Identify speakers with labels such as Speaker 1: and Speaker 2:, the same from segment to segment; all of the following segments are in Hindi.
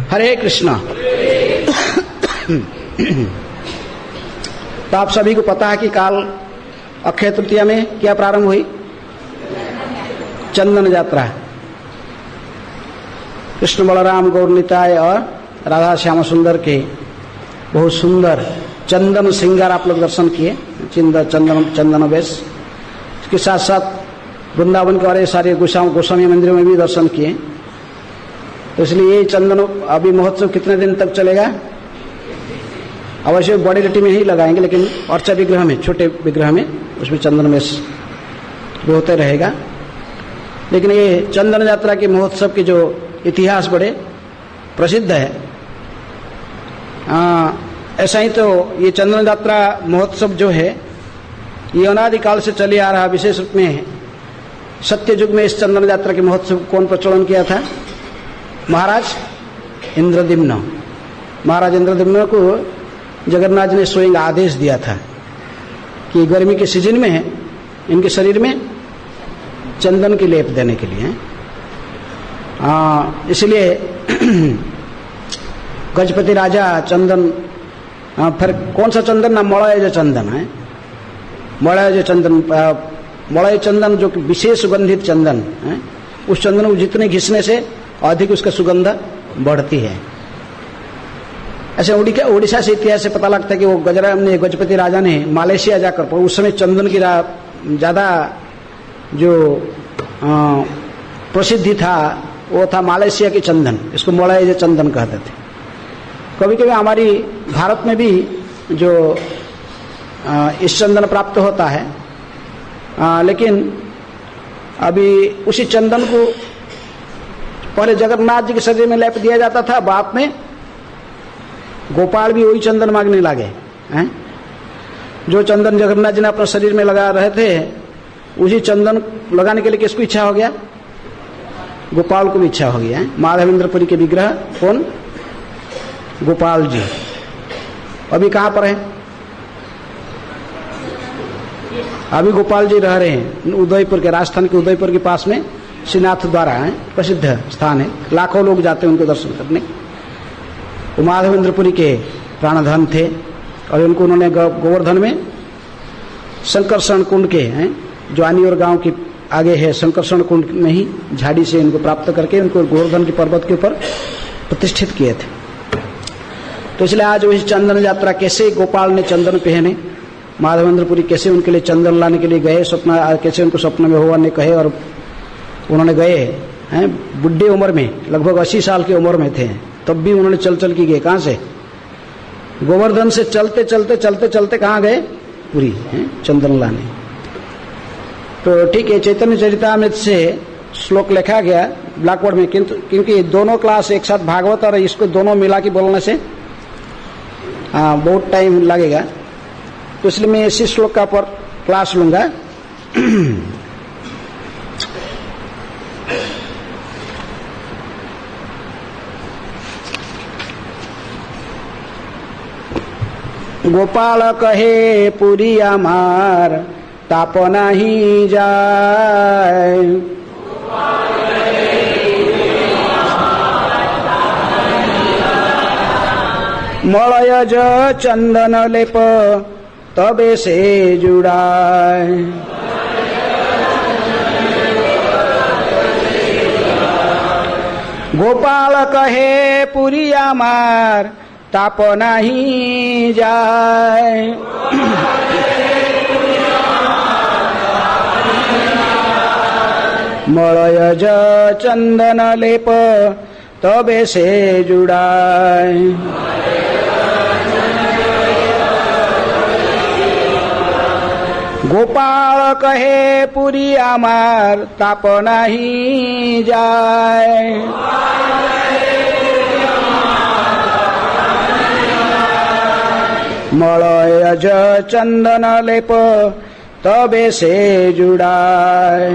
Speaker 1: हरे कृष्णा। तो आप सभी को पता है कि काल अक्षय तृतीया में क्या प्रारंभ हुई? चंदन यात्रा। कृष्ण बलराम गौर निताय और राधा श्याम सुंदर के बहुत सुंदर चंदन श्रृंगार आप लोग दर्शन किए, चंदन वेश। इसके साथ साथ वृंदावन के और सारे गोस्वामी मंदिरों में भी दर्शन किए। तो इसलिए ये चंदन अभी महोत्सव कितने दिन तक चलेगा? अवश्य बड़ी लिट्टी में ही लगाएंगे, लेकिन अर्चा विग्रह में, छोटे विग्रह में, उसमें चंदन वेश भी होते रहेगा। लेकिन ये चंदन यात्रा के महोत्सव के जो इतिहास बड़े प्रसिद्ध है। ऐसा ही तो ये चंदन यात्रा महोत्सव जो है ये अनादिकाल से चले आ रहा। विशेष रूप में सत्य युग में इस चंदन यात्रा के महोत्सव कौन प्रचलन किया था? महाराज इंद्रद्युम्न। महाराज इंद्रद्युम्न को जगन्नाथ जी ने स्वयं आदेश दिया था कि गर्मी के सीजन में इनके शरीर में चंदन की लेप देने के लिए। इसलिए गजपति राजा चंदन, फिर कौन सा चंदन ना, मलय चंदन है। मलय चंदन जो कि विशेष सुगंधित चंदन है, उस चंदन को जितने घिसने से अधिक उसका सुगंध बढ़ती है। ऐसे उड़ीसा से इतिहास से पता लगता है कि वो गजपति राजा ने मलेशिया जाकर, पर उस समय चंदन की ज्यादा जो प्रसिद्धि था वो था मलेशिया की चंदन। इसको मलय चंदन कहते थे। कभी कभी हमारी भारत में भी जो इस चंदन प्राप्त होता है, लेकिन अभी उसी चंदन को पहले जगन्नाथ जी के शरीर में लेप दिया जाता था, बाद में गोपाल भी वही चंदन मांगने लगे हैं। जो चंदन जगन्नाथ जी ने अपने शरीर में लगा रहे थे, उसी चंदन लगाने के लिए किसको इच्छा हो गया? गोपाल को भी इच्छा हो गया है। माधवेंद्रपुरी के विग्रह कौन? गोपाल जी। अभी कहाँ पर है? अभी गोपाल जी रह रहे हैं उदयपुर के, राजस्थान के उदयपुर के पास में श्रीनाथ द्वारा है, प्रसिद्ध स्थान है। लाखों लोग जाते हैं उनको दर्शन करने। वो माधवेंद्रपुरी के प्राणधन थे और उनको उन्होंने गोवर्धन में शंकरशरण कुंड के हैं, जो आनियोर गांव के आगे है, शंकरशरण कुंड में ही झाड़ी से इनको प्राप्त करके उनको गोवर्धन के पर्वत के ऊपर प्रतिष्ठित किए थे। तो इसलिए आज वही चंदन यात्रा कैसे गोपाल ने चंदन पहने, माधवेंद्रपुरी कैसे उनके लिए चंदन लाने के लिए गए, कैसे उनको स्वप्न में भगवान ने कहे और उन्होंने गए हैं। बुढ़े उम्र में, लगभग 80 साल की उम्र में थे, तब भी उन्होंने चल चल के गए। कहाँ से? गोवर्धन से चलते चलते चलते चलते कहाँ गए? पुरी चंदन लाने। तो ठीक है, चैतन्य चरितामृत से श्लोक लिखा गया ब्लैकबोर्ड में, किंतु क्योंकि दोनों क्लास एक साथ भागवत और इसको दोनों मिला के बोलने से बहुत टाइम लगेगा, तो इसलिए मैं इसी श्लोक का पर क्लास लूंगा। गोपाल कहे पुरी अमार ताप नहीं जाए, मलयज चंदन लेप तबे से जुड़ाए। गोपाल कहे पुरी अमार ताप नहीं जाए, मलयज चंदन लेप तबे से जुड़ाए। गोपाल कहे पुरी अमार ताप नहीं जाए, मलयज चंदन लेप तबे से जुड़ाए।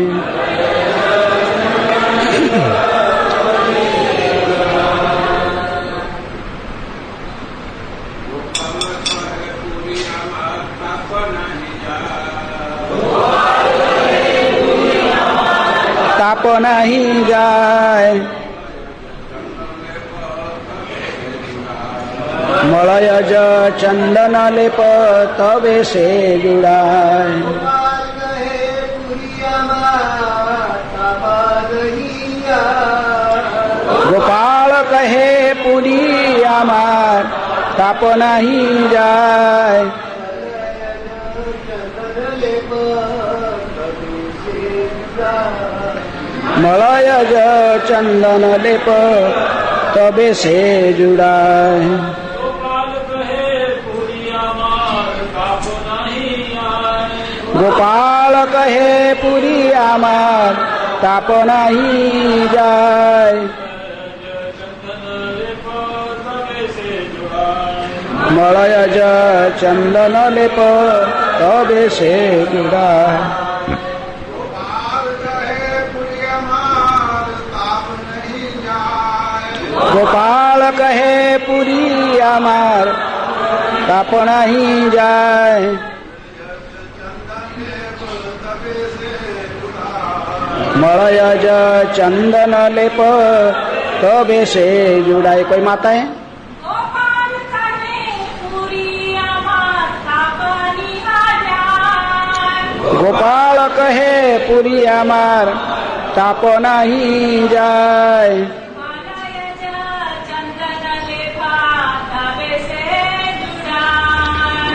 Speaker 1: ताप नहीं जाए, मलयज चंदन लेप तबे से जुड़ाए। गोपाल कहे पुरी आमार ताप नहीं जाए। मलयज चंदन लेप तबे से जुड़ाए। गोपाल कहे पुरी आमार ताप नहीं जाए। मलयज चंदन लेप तबे से जुड़ाए। गोपाल कहे पुरी आमार ताप नहीं जाए। मलयज चंदन लेप तबे से जुड़ाए। कोई माता है? गोपाल कहे पुरी आमार ताप नहीं जाए।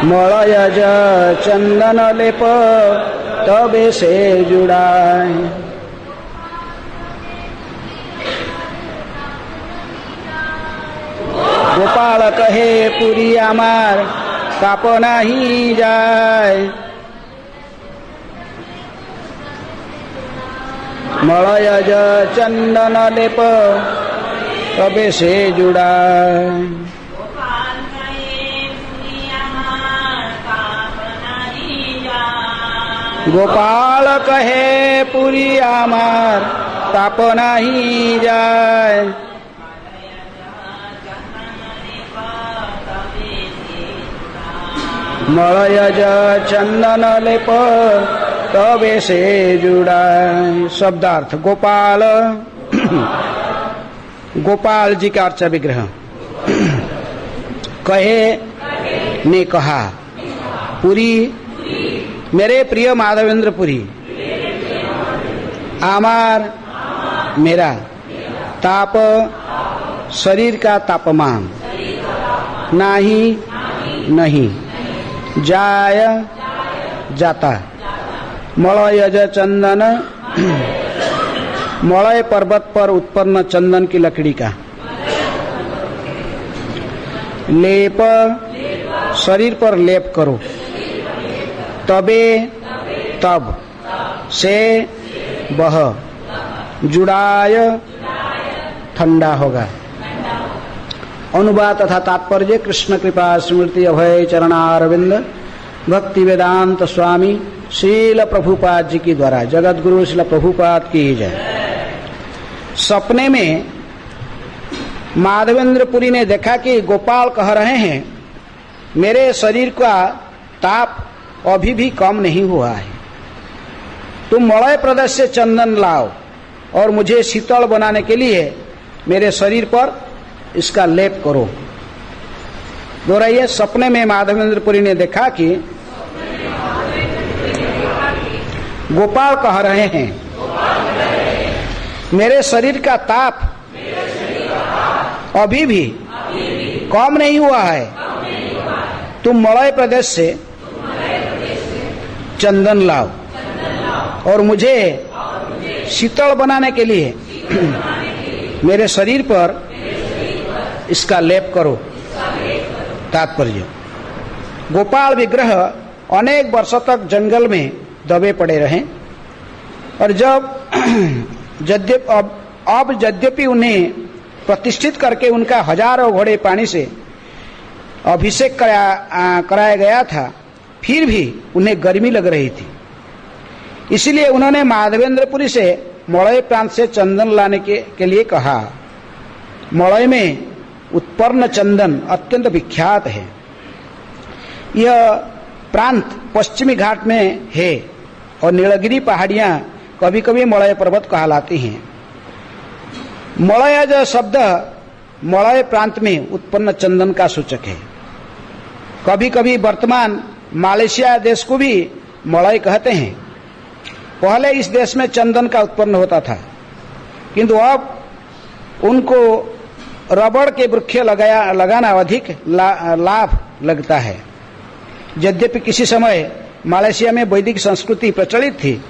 Speaker 1: मलयज चंदन लेप तबे से जुड़ाए। गोपाल कहे पुरी आमार ताप नहीं जाए। मलयज चंदन लेप तबे से जुड़ाए। गोपाल कहे पुरी आमार ताप नहीं जाए। मलयज चंदन लेप तबे से जुड़ाए। शब्दार्थ गोपाल गोपाल जी का अर्चा विग्रह। कहे ने कहा, पुरी मेरे प्रिय माधवेंद्र पुरी, आमार मेरा, ताप शरीर का तापमान, नाही नहीं, जाय जाता। मलयज चंदन मलय पर्वत पर उत्पन्न चंदन की लकड़ी का। लेप शरीर पर लेप करो। तबे तब से बह जुड़ाय ठंडा होगा। अनुवाद तथा तात्पर्य कृष्ण कृपा स्मृति अभय चरणारविंद भक्ति वेदांत स्वामी श्रील प्रभुपाद जी की द्वारा जगत गुरु श्रील प्रभुपाद की जय। सपने में माधवेंद्रपुरी ने देखा कि गोपाल कह रहे हैं, मेरे शरीर का ताप अभी भी कम नहीं हुआ है। तुम मलय प्रदेश से चंदन लाओ और मुझे शीतल बनाने के लिए मेरे शरीर पर इसका लेप करो। दोहराइए। सपने में माधवेंद्रपुरी ने देखा कि गोपाल कह रहे हैं, मेरे शरीर का ताप अभी भी कम नहीं हुआ है। तुम मलय प्रदेश से चंदन लाओ और मुझे शीतल बनाने के लिए मेरे शरीर पर इसका लेप करो। तात्पर्य, गोपाल विग्रह अनेक वर्षों तक जंगल में दबे पड़े रहे और जब यद्यपि उन्हें प्रतिष्ठित करके उनका हजारों घोड़े पानी से अभिषेक कराया गया था, फिर भी उन्हें गर्मी लग रही थी। इसलिए उन्होंने माधवेंद्रपुरी से मलय प्रांत से चंदन लाने के लिए कहा। मलय में उत्पन्न चंदन अत्यंत विख्यात है। यह प्रांत पश्चिमी घाट में है और नीलगिरी पहाड़ियां कभी कभी मलय पर्वत कहलाती हैं। मलयज शब्द मलय प्रांत में उत्पन्न चंदन का सूचक है। कभी कभी वर्तमान मालयशिया देश को भी मलय कहते हैं। पहले इस देश में चंदन का उत्पन्न होता था, किंतु अब उनको रबड़ के वृक्ष लगाना अधिक लाभ लगता है। यद्यपि किसी समय मालयशिया में वैदिक संस्कृति प्रचलित थी,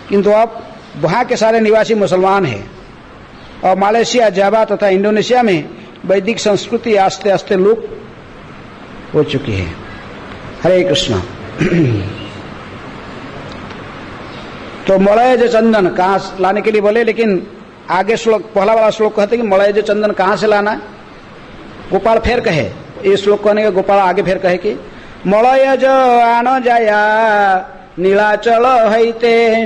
Speaker 1: किंतु अब वहाँ के सारे निवासी मुसलमान हैं और मालयशिया, जावा तथा इंडोनेशिया में वैदिक संस्कृति आस्ते आस्ते लुप्त हो चुकी है। हरे कृष्णा। तो मलय चंदन कहाँ लाने के लिए बोले, लेकिन आगे श्लोक, पहला वाला श्लोक कहते कि मलय चंदन कहाँ से लाना। गोपाल फिर कहे, ये श्लोक कहने के गोपाल आगे फिर कहे कि मलय आन जाया नीलाचल हईते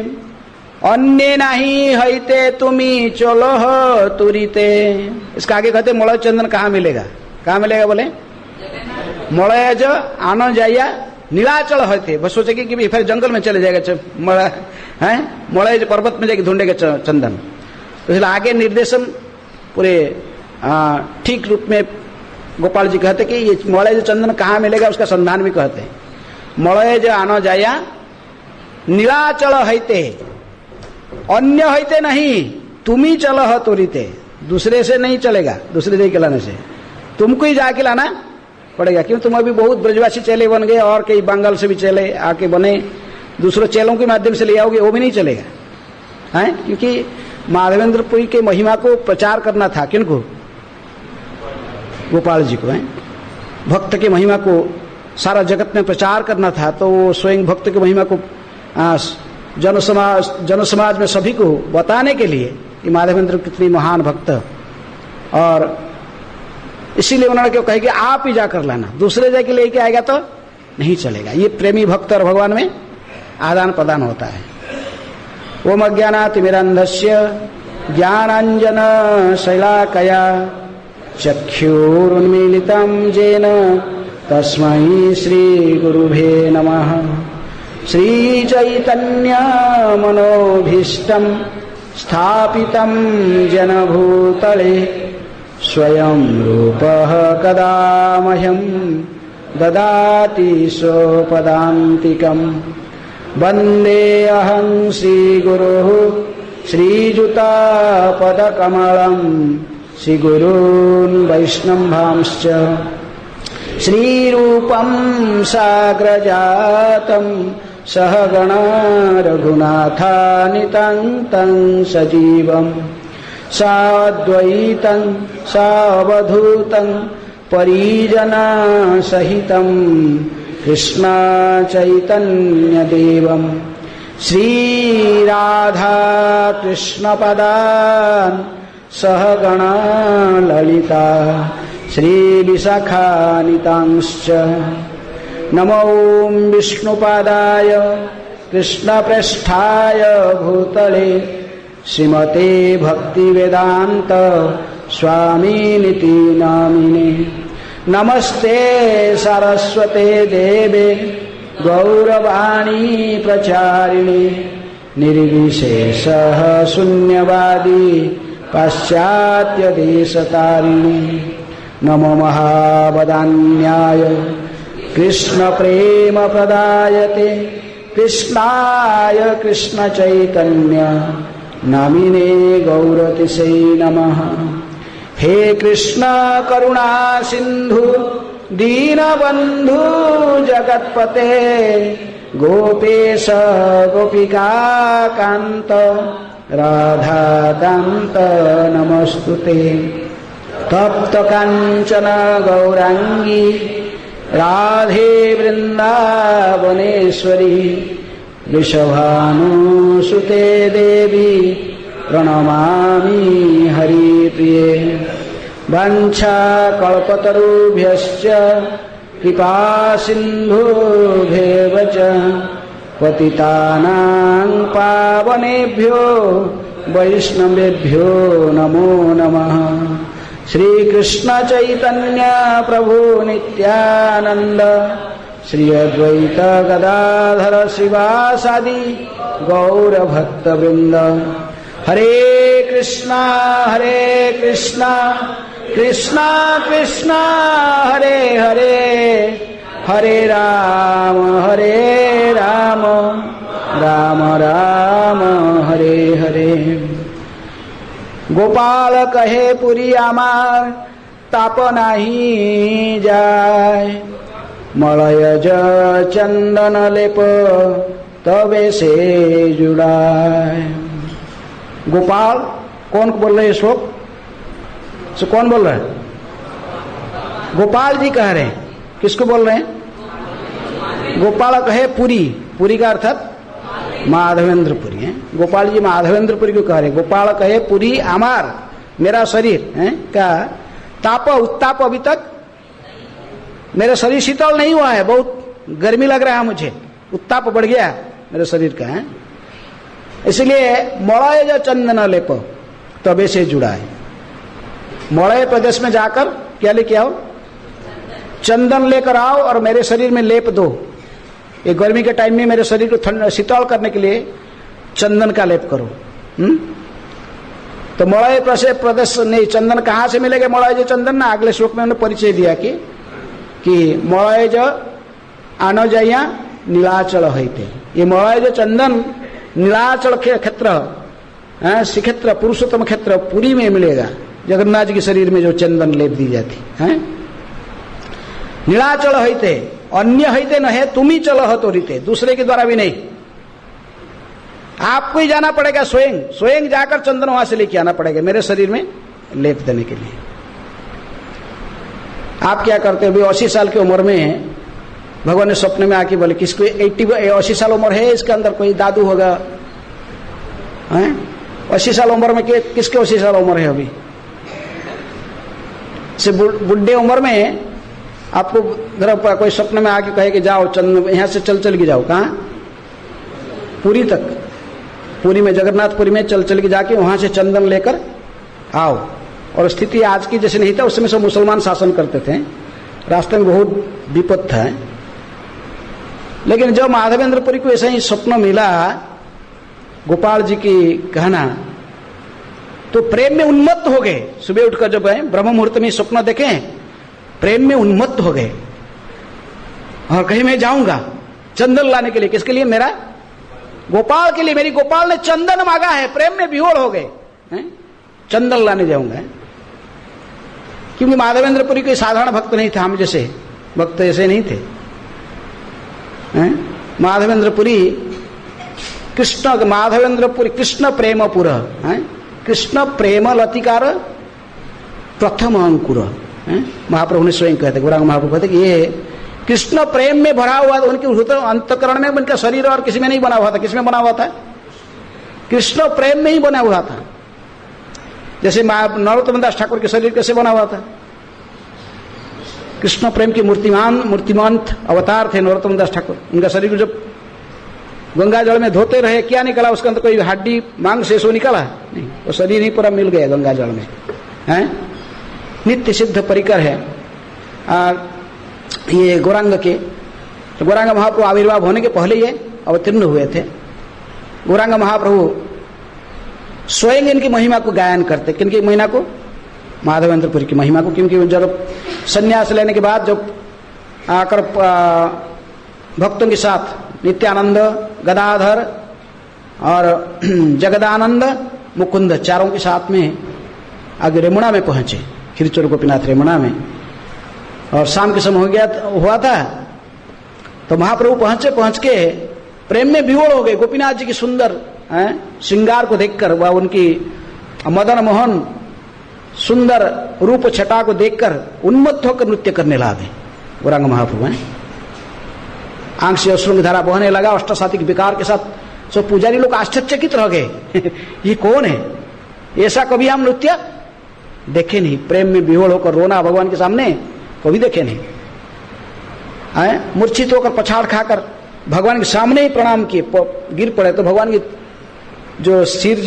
Speaker 1: अन्य नहीं हईते तुम्ही चलो तुरीते। इसका आगे कहते मलय चंदन कहाँ मिलेगा, कहाँ मिलेगा बोले मलय आन जाया नीलाचल हईते। बस सोचेगी कि फिर जंगल में चले जाएगा मलय पर्वत में जाके ढूंढेगा चंदन। तो इसलिए आगे निर्देशन पूरे ठीक रूप में गोपाल जी कहते कि ये मलय चंदन कहाँ मिलेगा उसका संधान भी कहते हैं। मलय आनो जाया नीलाचल हईते अन्य हईते नहीं तुम ही चलो हो तुरीते। दूसरे से नहीं चलेगा, दूसरे से लाने से तुमको ही जाके लाना पड़ेगा, क्यों तुम अभी बहुत ब्रजवासी चेले बन गए और कई बंगाल से भी चेले आके बने, दूसरों चेलों के माध्यम से ले आओगे वो भी नहीं चलेगा है। क्योंकि माधवेंद्रपुरी के महिमा को प्रचार करना था किनको, गोपाल जी को है। भक्त के महिमा को सारा जगत में प्रचार करना था, तो वो स्वयं भक्त की महिमा को जन समाज में सभी को बताने के लिए कि माधवेंद्र कितनी महान भक्त, और इसीलिए उन्होंने क्यों कहे कि आप ही जाकर लाना, दूसरे जाके लेके आएगा तो नहीं चलेगा। ये प्रेमी भक्त और भगवान में आदान प्रदान होता है। ओम अज्ञानातिमिरन्धस्य ज्ञानांजन शैलाकया चक्षुरुन्मीलितं येन तस्मै श्री गुरुभे नमः। श्री चैतन्य मनोभीष्टं स्थापितं जन भूतले स्वयं रूपः कदा मह्यं ददाति स्वपदान्तिकम्। वन्दे अहं श्रीगुरुः श्रीयुतापदकमलं श्रीगुरून् वैष्णवांश्च श्रीरूपं साग्रजातं सहगण रघुनाथान्वितं तं सजीवं साद्वैतं सावधूतं परिजनसहितं कृष्ण चैतन्य देवं श्रीराधा कृष्णपदान् सहगण ललिता श्रीविशाखान्वितांश्च। नमो विष्णुपादाय कृष्णप्रेष्ठाय भूतले श्रीमते भक्तिवेदांत स्वामिनिति नामिने। नमस्ते सरस्वते देवे गौरवाणी प्रचारिणे निर्विशेषः शून्यवादी पाश्चात्यदेशतारिणे। नमो महावदान्याय कृष्णप्रेमप्रदायते कृष्णाय कृष्णचैतन्य नामिने गौरतिसे नमः। हे कृष्ण करुणा सिंधु दीनबंधु जगत्पते गोपेश गोपिका कांत राधा कांत नमस्तुते। तप्त कांचन गौरांगी राधे वृंदावनेश्वरी वृषभानुसुते देवी प्रणमामि हरिप्रिये। वाञ्छाकल्पतरुभ्यश्च कृपा सिन्धुभ्येव च पतितानां पावनेभ्यो वैष्णवेभ्यो नमो नमः। श्री कृष्ण चैतन्य प्रभु नित्यानंद श्री अद्वैत गदाधर श्रीवासादि गौर भक्तवृंद। हरे कृष्णा कृष्णा कृष्णा हरे हरे हरे राम राम राम हरे हरे। गोपाल कहे पुरी आमार ताप नाही जाय, मलयज चंदन लेप तबे से जुड़ाए। गोपाल कौन बोल रहे हैं श्लोक से? कौन बोल रहा है? गोपाल जी कह रहे हैं। किसको बोल रहे हैं? गोपाल कहे पुरी, पुरी का अर्थात माधवेंद्रपुरी है। गोपाल जी माधवेंद्रपुरी को कह रहे हैं। गोपाल कहे पुरी आमार, मेरा शरीर है क्या ताप उत्ताप, अभी तक मेरा शरीर शीतल नहीं हुआ है, बहुत गर्मी लग रहा है मुझे, उत्ताप बढ़ गया मेरे शरीर का है। इसलिए मलय जो चंदन लेप तबे से जुड़ा है। मलय प्रदेश में जाकर क्या लेके आओ? चंदन लेकर आओ और मेरे शरीर में लेप दो। ये गर्मी के टाइम में मेरे शरीर को ठंड शीतल करने के लिए चंदन का लेप करो। तो मलय प्रदेश नहीं, चंदन कहाँ से मिलेगा? मलय जो चंदन ना अगले श्लोक में उन्होंने परिचय दिया कि मलय जो आनजया नीलाचल होते। ये मलय जो चंदन नीलाचल क्षेत्र श्रीक्षेत्र पुरुषोत्तम क्षेत्र पुरी में मिलेगा। जगन्नाथ जी के शरीर में जो चंदन लेप दी जाती है। नीलाचल होते, अन्य होते न है, तुम ही चलो हो तो रीते, दूसरे के द्वारा भी नहीं, आपको ही जाना पड़ेगा। स्वयं जाकर चंदन वहां से लेके आना पड़ेगा मेरे शरीर में लेप देने के लिए। आप क्या करते हो? 80 साल की उम्र में भगवान ने स्वप्न में आके बोले किसको 80 साल उम्र है, इसके अंदर कोई दादू होगा? 80 साल उम्र में किसके 80 साल उम्र है? अभी से बुढ़े उम्र में आपको कोई स्वप्न में आके कहे कि जाओ चंदन, यहां से चल के जाओ। कहाँ? पुरी तक, पुरी में जगन्नाथपुरी में चल के जाके वहां से चंदन लेकर आओ। और स्थिति आज की जैसे नहीं था, उस समय सब मुसलमान शासन करते थे, रास्ते में बहुत विपद था। लेकिन जब माधवेंद्रपुरी को ऐसा ही स्वप्न मिला गोपाल जी की कहना, तो प्रेम में उन्मत्त हो गए। सुबह उठकर जब ब्रह्म मुहूर्त में स्वप्न देखे, प्रेम में उन्मत्त हो गए और कहीं मैं जाऊंगा चंदन लाने के लिए। किसके लिए? मेरा गोपाल के लिए। मेरी गोपाल ने चंदन मांगा है, प्रेम में विहोर हो गए, चंदन लाने जाऊंगा। क्योंकि माधवेंद्रपुरी कोई साधारण भक्त नहीं था, हम जैसे भक्त ऐसे नहीं थे। माधवेंद्रपुरी माधवेंद्रपुरी कृष्ण प्रेमपुर, कृष्ण प्रेम लतिकार प्रथम अंकुर। महाप्रभु ने स्वयं कहते, गौरांग महाप्रभु कहते कि ये कृष्ण प्रेम में भरा हुआ था। उनके अंतकरण में, उनका शरीर और किसी में नहीं बना हुआ था। किसमें बना हुआ था? कृष्ण प्रेम में ही बना हुआ था। जैसे नरोत्तम दास ठाकुर के शरीर कैसे बना हुआ था? कृष्ण प्रेम की मूर्तिमांत अवतार थे नरोत्तम दास ठाकुर। उनका शरीर जब गंगा जल में धोते रहे, क्या निकला उसके अंदर? कोई हड्डी मांग शेष हो निकला नहीं, वो शरीर ही पूरा मिल गया गंगा जल में। नित्य सिद्ध परिकर है ये गौरांग के। तो गौरांग महाप्रभु आविर्भाव होने के पहले ये अवतीर्ण हुए थे। गौरांग महाप्रभु स्वयं इनकी महिमा को गायन करते। किनकी महिमा को? माधवेंद्रपुरी की महिमा को। क्योंकि जब संन्यास लेने के बाद जब आकर भक्तों के साथ नित्यानंद, गदाधर और जगदानंद, मुकुंद चारों के साथ में आगे रेमुणा में पहुंचे, खिरचोर गोपीनाथ रेमुणा में। और शाम के समय हुआ था तो महाप्रभु पहुंच के प्रेम में विवोर हो गए। गोपीनाथ जी की सुंदर श्रृंगार को देखकर, वह उनकी मदन मोहन सुंदर रूप छटा को देखकर उन्मत्त होकर नृत्य करने लगे गौरांग महाप्रभु। आंख से अश्रु की धारा बहने लगा अष्टसातिक विकार के साथ। सब पुजारी लोग आश्चर्यचकित रह गए ये कौन है? ऐसा कभी हम नृत्य देखे नहीं। प्रेम में विहोर होकर रोना भगवान के सामने कभी देखे नहीं। मूर्छित होकर पछाड़ खाकर भगवान के सामने ही प्रणाम किए, गिर पड़े। तो भगवान की जो सिर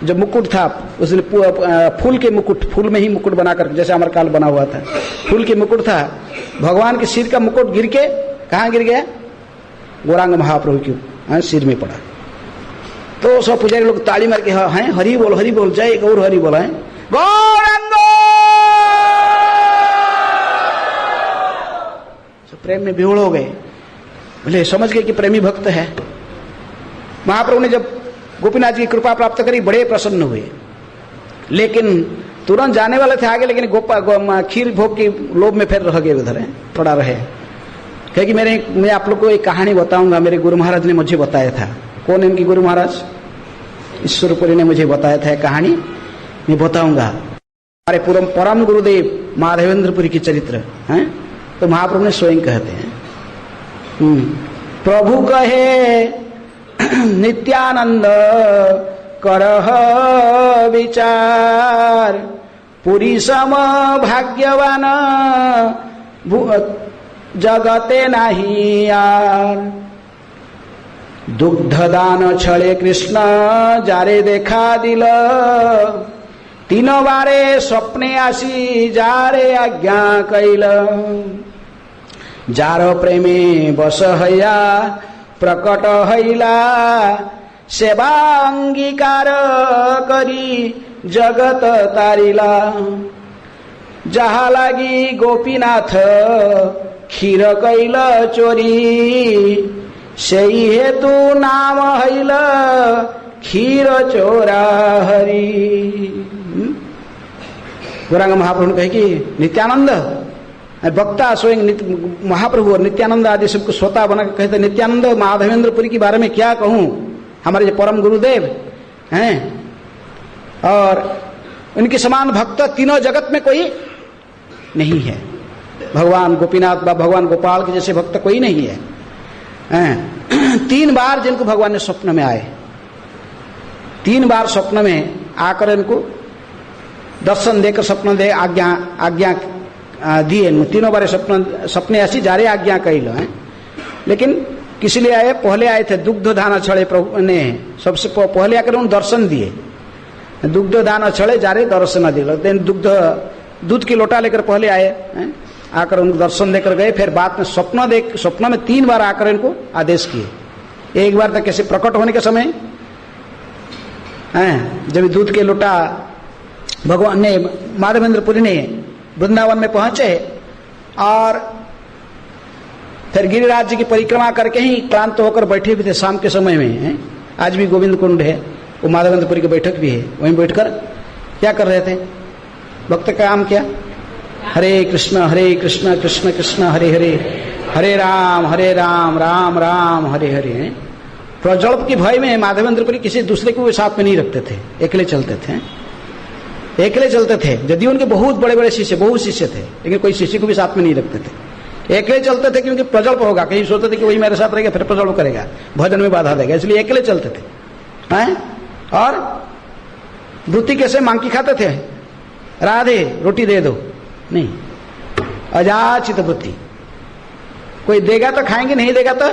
Speaker 1: जो मुकुट था, उसने फूल के मुकुट, फूल में ही मुकुट बनाकर, जैसे अमरकाल बना हुआ था, फूल के मुकुट था। भगवान के सिर का मुकुट गिर के कहाँ गिर गया? गौरांग महाप्रभु के सिर में पड़ा। तो सब पुजारी लोग ताली मार के हैं हरि बोल, जय गौर हरि बोल है गौरांग। प्रेम में विहुल हो गए, बोले समझ गए कि प्रेमी भक्त है। महाप्रभु ने जब गोपीनाथ जी की कृपा प्राप्त करी बड़े प्रसन्न हुए, लेकिन तुरंत जाने वाले थे आगे, लेकिन खीर भोग की लोभ में फिर रह गए उधर, थोड़ा रहे। कहे कि मैं आप लोग को एक कहानी बताऊंगा, मेरे गुरु महाराज ने मुझे बताया था। कौन है इनकी गुरु महाराज? ईश्वरपुरी ने मुझे बताया था कहानी, मैं बताऊंगा। हमारे परम गुरुदेव माधवेंद्रपुरी की चरित्र है। तो महाप्रभु ने स्वयं कहते हैं, प्रभु कहे नित्यानंद करह विचार, पुरी सम भाग्यवान जगते नाही यार। दुग्ध दान छळे कृष्ण जारे देखा दिल, तीन बारे स्वप्ने आसी जारे आज्ञा कैल। जार प्रेमे बस हैया प्रकट हैला, सेवा अंगीकार करी जगत तारिला। जहा लागी गोपीनाथ क्षीर कैल चोरी, सेई हेतु नाम हैल क्षीर चोरा हरि। गौरांग महाप्रभु ने कहे कि नित्यानंद वक्ता स्वयं महाप्रभु और नित्यानंद आदि सबको स्वतः बना कहते, नित्यानंद माधवेंद्रपुरी के बारे में क्या कहूं, हमारे जो परम गुरुदेव हैं और उनके समान भक्त तीनों जगत में कोई नहीं है। भगवान गोपीनाथ भगवान गोपाल के जैसे भक्त कोई नहीं है। 3 बार जिनको भगवान ने स्वप्न में आए, 3 बार स्वप्न में आकर इनको दर्शन देकर स्वप्न दे आज्ञा दिए। तीनों बार सपने ऐसी जारे आज्ञा कैल है। लेकिन किस लिए आए? पहले आए थे दुग्ध दान छड़े, प्रभु ने सबसे पहले आकर उन दर्शन दिए। दुग्ध दान छड़े जारे दर्शन दिए, दूध की लोटा लेकर पहले आए, आकर उनको दर्शन देकर गए। फिर बाद में स्वप्न में 3 बार आकर इनको आदेश किए। एक बार तक कैसे प्रकट होने के समय जब दूध के लोटा भगवान ने माधवेंद्रपुरी ने वृंदावन में पहुंचे और फिर गिरिराज जी की परिक्रमा करके ही क्लांत होकर बैठे भी थे शाम के समय में। आज भी गोविंद कुंड है, वो माधवेंद्रपुरी की बैठक भी है, वहीं बैठकर क्या कर रहे थे? भक्त का काम क्या? हरे कृष्ण कृष्ण कृष्ण हरे हरे, हरे राम राम राम हरे हरे। प्रज्वल की भय में माधवेंद्रपुरी किसी दूसरे को साथ में नहीं रखते थे, अकेले चलते थे। यदि उनके बहुत बड़े बड़े शिष्य, बहुत शिष्य थे, लेकिन कोई शिष्य को भी साथ में नहीं रखते थे। अकेले चलते थे क्योंकि प्रज्वल होगा, कहीं सोचते थे कि वही मेरे साथ रहेगा फिर प्रज्वल करेगा, भजन में बाधा देगा, इसलिए अकेले चलते थे। और धुती कैसे मांग की खाते थे? राधे रोटी दे दो, नहीं, अजाचित वृत्ति। कोई देगा तो खाएंगे, नहीं देगा तो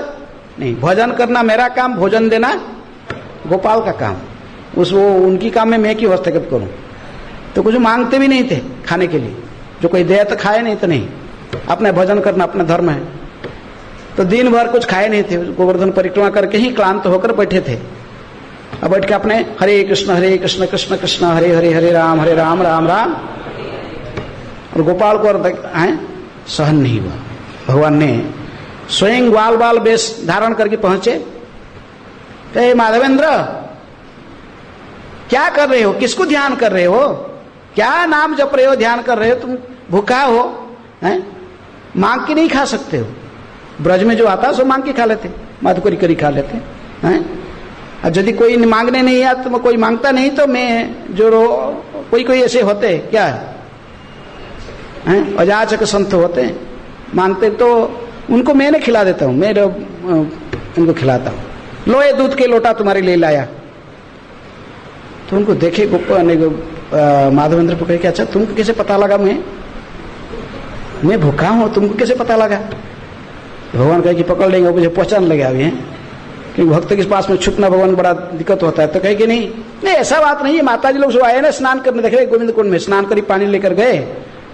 Speaker 1: नहीं। भजन करना मेरा काम, भोजन देना गोपाल का काम। वो उनकी काम में मैं क्यों हस्तक्षेप करूं? तो कुछ मांगते भी नहीं थे खाने के लिए, जो कोई दे तो खाए, नहीं तो नहीं। अपने भजन करना अपना धर्म है। तो दिन भर कुछ खाए नहीं थे, गोवर्धन परिक्रमा करके ही क्लांत होकर बैठे थे। अब बैठ के अपने हरे कृष्ण कृष्ण कृष्ण हरे हरे, हरे राम राम राम। और गोपाल को सहन नहीं हुआ। भगवान ने स्वयं ग्वाल बाल वेश धारण करके पहुंचे। हे माधवेंद्र, क्या कर रहे हो? किसको ध्यान कर रहे हो? क्या नाम जप रहे हो, ध्यान कर रहे हो? तुम भूखा हो, मांग के नहीं खा सकते हो। ब्रज में जो आता सो मांग के खा लेते, माधुकरी करी खा लेते हैं। और यदि कोई मांगने नहीं आता, तो कोई मांगता नहीं, तो मैं जो कोई ऐसे होते क्या है, अजाचक संत होते हैं, मांगते तो उनको मैंने खिला देता हूं, मैं उनको खिलाता हूं। लो ये दूध के लोटा तुम्हारे लिए लाया। तो उनको देखे माधवेंद्र को कहे कि अच्छा तुमको कैसे पता लगा मैं भूखा हूं, तुमको कैसे पता लगा? भगवान कहे कि पकड़ लेंगे, मुझे पहचान लगे अभी हैं, क्योंकि भक्त के पास में छुपना भगवान बड़ा दिक्कत होता है। तो कहे कि नहीं ऐसा बात नहीं है, माता जी लोग सब आए ना स्नान करने, देख रहे गोविंद कुंड में स्नान करी, पानी लेकर गए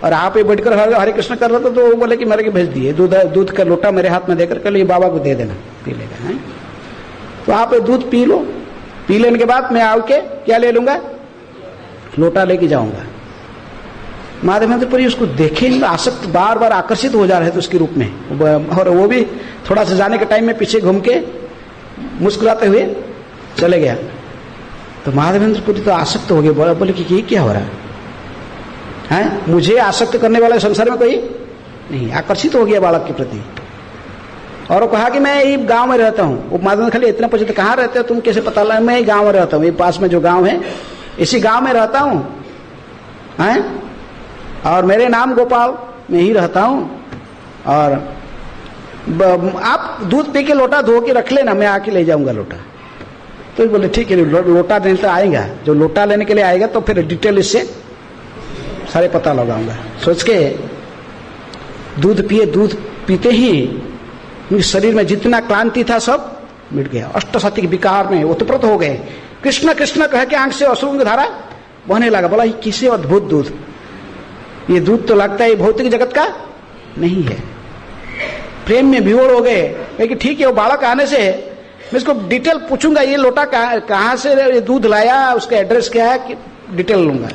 Speaker 1: और आप ही बैठकर हरे कृष्ण कर रहे थे। तो वो बोले कि मेरे के भेज दिए, दूध का लोटा मेरे हाथ में देकर कल ये बाबा को दे देना, पी लेगा। तो आप दूध पी लो, पी लेने के बाद मैं आके क्या ले लूंगा? लोटा लेके जाऊंगा। माधवेंद्रपुरी उसको देखे आसक्त, बार बार आकर्षित हो जा रहे थे उसके रूप में, और वो भी थोड़ा सा जाने के टाइम में पीछे घूम के मुस्कुराते हुए चले गया। तो माधवेंद्रपुरी तो आसक्त हो गए, बोले कि ये क्या हो रहा है, मुझे आसक्त करने वाला संसार में कोई नहीं। आकर्षित हो गया बालक के प्रति, और वो कहा कि मैं यही गांव में रहता हूँ। वो माधवेंद्र खाली इतना पूछते, कहाँ रहते हो तुम, कैसे पता लगा? मैं गांव में रहता हूँ, ये पास में जो गांव है इसी गांव में रहता हूँ, और मेरे नाम गोपाल, मैं ही रहता हूँ, और आप दूध पी के लोटा धो के रख लेना, मैं आके ले जाऊंगा लोटा। तो बोले ठीक है, लोटा देने तो आएगा, जो लोटा लेने के लिए आएगा तो फिर डिटेल इससे सारे पता लगाऊंगा। सोच के दूध पीते ही शरीर में जितना क्लांति था सब मिट गया। अष्टसती विकार में उत्पन्न हो गए, कृष्ण कृष्ण कह के आंख से अश्रु धारा बहने लगा। बोला ये किसी अद्भुत दूध, ये दूध तो लगता है भौतिक जगत का नहीं है। प्रेम में विवोर हो गए, लेकिन ठीक है वो बालक आने से मैं इसको डिटेल पूछूंगा, ये लोटा कहाँ से ये दूध लाया, उसका एड्रेस क्या है, डिटेल लूंगा।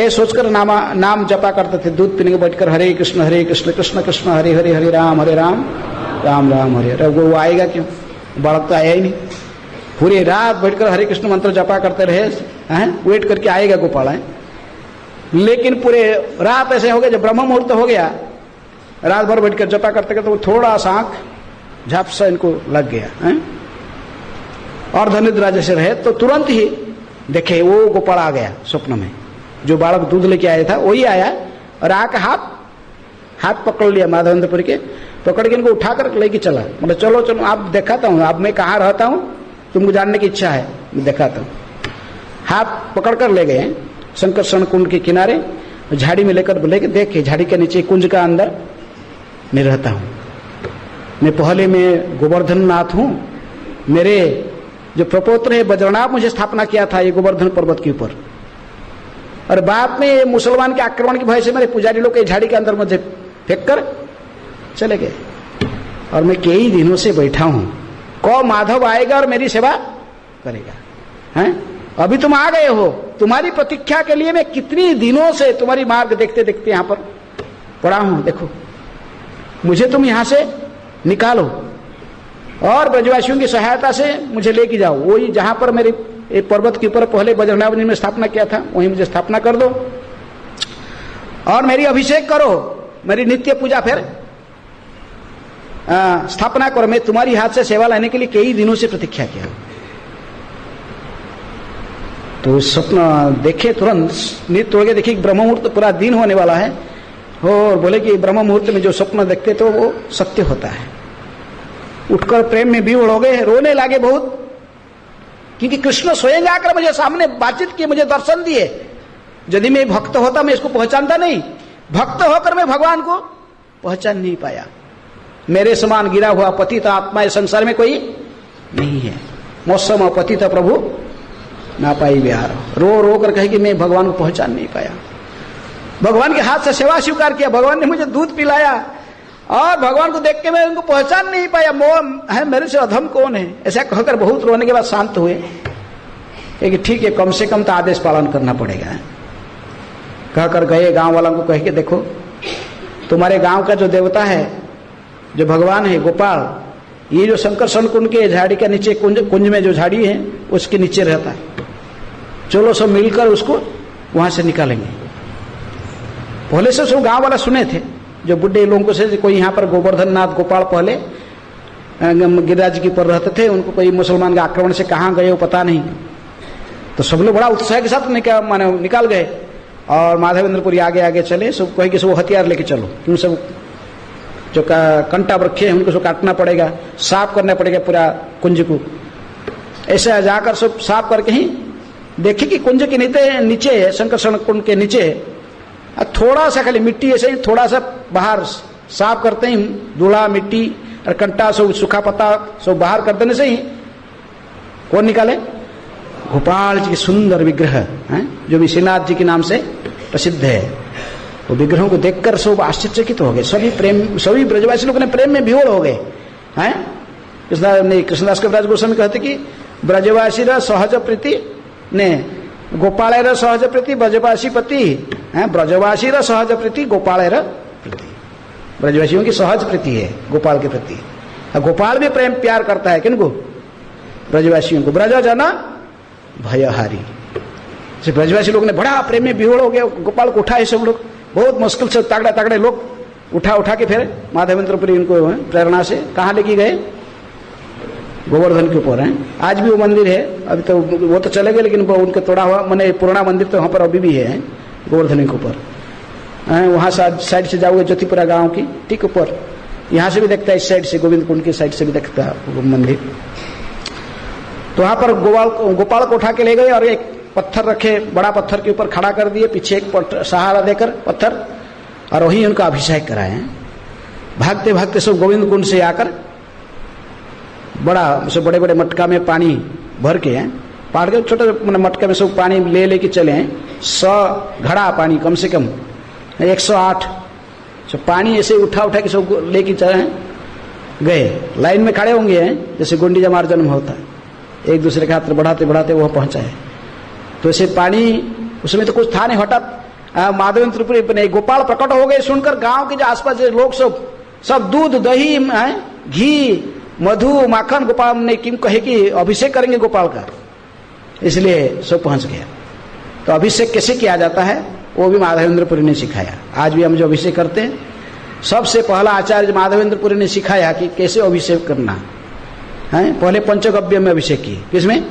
Speaker 1: सोचकर नाम जपा करते थे, दूध पीने के बैठकर हरे कृष्ण कृष्ण कृष्ण हरे हरे, हरे राम राम राम हरे हरे। वो आएगा क्यों, बालक तो आया ही नहीं। पूरी रात बैठकर हरे कृष्ण मंत्र जपा करते रहे, वेट करके आएगा गोपाल है। लेकिन पूरे रात ऐसे हो गया, जब ब्रह्म मुहूर्त हो गया, रात भर बैठकर जपा करते करते वो थोड़ा सा आंख झपसा इनको लग गया है? और धनिद्रा जैसे रहे, तो तुरंत ही देखे वो गोपाल आ गया स्वप्न में, जो बालक दूध लेके आया था वही आया, और आके हाथ पकड़ लिया माधवेंद्रपुरी के, पकड़ के इनको उठाकर लेके चला। मतलब चलो चलो आप दिखाता हूँ, अब मैं कहाँ रहता हूँ, तुमको जानने की इच्छा है, मैं दिखाता हूँ। हाथ पकड़ कर ले गए शंकरषण कुंड के किनारे, झाड़ी में लेकर देखे, झाड़ी के नीचे कुंज का अंदर मैं रहता हूँ। मैं पहले में गोवर्धन नाथ हूँ, मेरे जो प्रपोत्र है बज्रनाभ मुझे स्थापना किया था ये गोवर्धन पर्वत के ऊपर, और बाद में मुसलमान के आक्रमण की भय से मेरे पुजारी लोग झाड़ी के अंदर मुझे फेंक कर चले गए, और मैं कई दिनों से बैठा हूँ। कौ माधव आएगा और मेरी सेवा करेगा, हैं? अभी तुम आ गए हो, तुम्हारी प्रतीक्षा के लिए मैं कितनी दिनों से तुम्हारी मार्ग देखते देखते यहाँ पर पड़ा हूँ। देखो मुझे तुम यहाँ से निकालो और ब्रजवासियों की सहायता से मुझे लेके जाओ, वही जहां पर मेरे पर्वत के ऊपर पहले बज्रनाभ ने स्थापना किया था वहीं मुझे स्थापना कर दो, और मेरी अभिषेक करो, मेरी नित्य पूजा फिर स्थापना करो। मैं तुम्हारी हाथ से सेवा लेने के लिए कई दिनों से प्रतीक्षा किया। तो स्वप्न देखे, तुरंत नित्य हो गए, देखिए ब्रह्म मुहूर्त पूरा दिन होने वाला है, और बोले कि ब्रह्म मुहूर्त में जो स्वप्न देखते तो वो सत्य होता है। उठकर प्रेम में विवश हो गए, रोने लगे बहुत, क्योंकि कृष्ण स्वयं आकर मुझे सामने बातचीत की, मुझे दर्शन दिए। यदि मैं भक्त होता मैं इसको पहचानता नहीं, भक्त होकर मैं भगवान को पहचान नहीं पाया। मेरे समान गिरा हुआ पतित आत्मा इस संसार में कोई नहीं है। मौसम पतित प्रभु ना पाई बिहार, रो रो कर कहे कि मैं भगवान को पहचान नहीं पाया। भगवान के हाथ से सेवा स्वीकार किया, भगवान ने मुझे दूध पिलाया, और भगवान को देख के मैं उनको पहचान नहीं पाया। मोह है मेरे से अधम कौन है, ऐसा कहकर बहुत रोने के बाद शांत हुए। कि ठीक है, कम से कम तो आदेश पालन करना पड़ेगा। कहकर गए गांव वालों को, कह के देखो तुम्हारे गांव का जो देवता है, जो भगवान है गोपाल, ये जो शंकरषण कुंड के झाड़ी के नीचे कुंज में जो झाड़ी है उसके नीचे रहता है, चलो सब मिलकर उसको वहां से निकालेंगे। पहले से सब गांव वाला सुने थे, जो बुढ़े लोगों से, कोई यहाँ पर गोवर्धन नाथ गोपाल पहले गिरिराज जी पर रहते थे, उनको कोई मुसलमान के आक्रमण से कहाँ गए वो पता नहीं। तो सब लोग बड़ा उत्साह के साथ निकाल गए, और माधवेंद्रपुरी आगे आगे चले। सब कहे कि सब हथियार लेके चलो, क्यों सब जो कंटा रखे हैं उनको सब काटना पड़ेगा, साफ करना पड़ेगा पूरा कुंज को। ऐसा जाकर सब साफ करके ही देखे कि कुंज के नीचे शंकरषण कुंड के नीचे थोड़ा सा खाली मिट्टी, ऐसे ही थोड़ा सा बाहर साफ करते ही धूला मिट्टी और कंटा सब सूखा पत्ता सब बाहर कर देने से ही कौन निकाले? गोपाल जी के सुंदर विग्रह हैं, जो विश्वनाथ जी के नाम से प्रसिद्ध है। वो विग्रहों को देखकर सब आश्चर्यचकित हो गए। सभी ब्रजवासी लोग ने प्रेम में विवश हो गए हैं। कृष्णदास कविराज गोस्वामी कहते कि ब्रजवासी सहज प्रीति ने गोपाल सहज प्रीति ब्रजवासी पति हैं, ब्रजवासी र सहज प्रीति गोपाल र प्रीति, ब्रजवासियों की सहज प्रीति है गोपाल के प्रति। गोपाल भी प्रेम प्यार करता है किनको? ब्रजवासियों को। ब्रज जन भयहारी, ब्रजवासी लोग ने बड़ा प्रेम में विहोड़ हो गया, गोपाल को उठाए सब लोग, बहुत मुश्किल से तगड़े तगड़े लोग उठा के फिर माधवेंद्रपुरी इनको प्रेरणा से कहाँ लेके गए? गोवर्धन के ऊपर है। आज भी वो मंदिर है, अभी तो वो तो चले गए, लेकिन उनके तोड़ा हुआ मैंने पुराना मंदिर तो वहाँ पर अभी भी है गोवर्धन के ऊपर। वहाँ साइड से जाओगे ज्योतिपुरा गांव की ठीक ऊपर, यहाँ से भी देखता है, इस साइड से गोविंद कुंड की साइड से भी देखता है मंदिर। तो वहाँ पर गोपाल को उठा के ले गए और एक पत्थर रखे, बड़ा पत्थर के ऊपर खड़ा कर दिए, पीछे एक सहारा देकर पत्थर, और वही उनका अभिषेक कराए। भागते भागते सब गोविंद कुंड से आकर बड़े बड़े मटका में पानी भर के पहाड़ के छोटे मटके में सब पानी ले के चले हैं। 100 घड़ा पानी कम से कम 108 सब पानी ऐसे उठा के सब लेके चले गए। लाइन में खड़े होंगे जैसे गुंडीचा मार्जन में होता है, एक दूसरे के हाथ बढ़ाते बढ़ाते वह पहुंचा है। तो ऐसे पानी उसमें तो कुछ था नहीं, हठात माधवेंद्रपुरी बने गोपाल प्रकट हो गए। सुनकर गांव के जो आसपास के लोग सब दूध दही घी मधु माखन गोपाल ने किम कहे कि अभिषेक करेंगे गोपाल का, इसलिए सब पहुंच गया। तो अभिषेक कैसे किया जाता है वो भी माधवेंद्रपुरी ने सिखाया। आज भी हम जो अभिषेक करते हैं, सबसे पहला आचार्य माधवेंद्रपुरी ने सिखाया कि कैसे अभिषेक करना है। पहले पंचगव्य में अभिषेक किए। किसमें?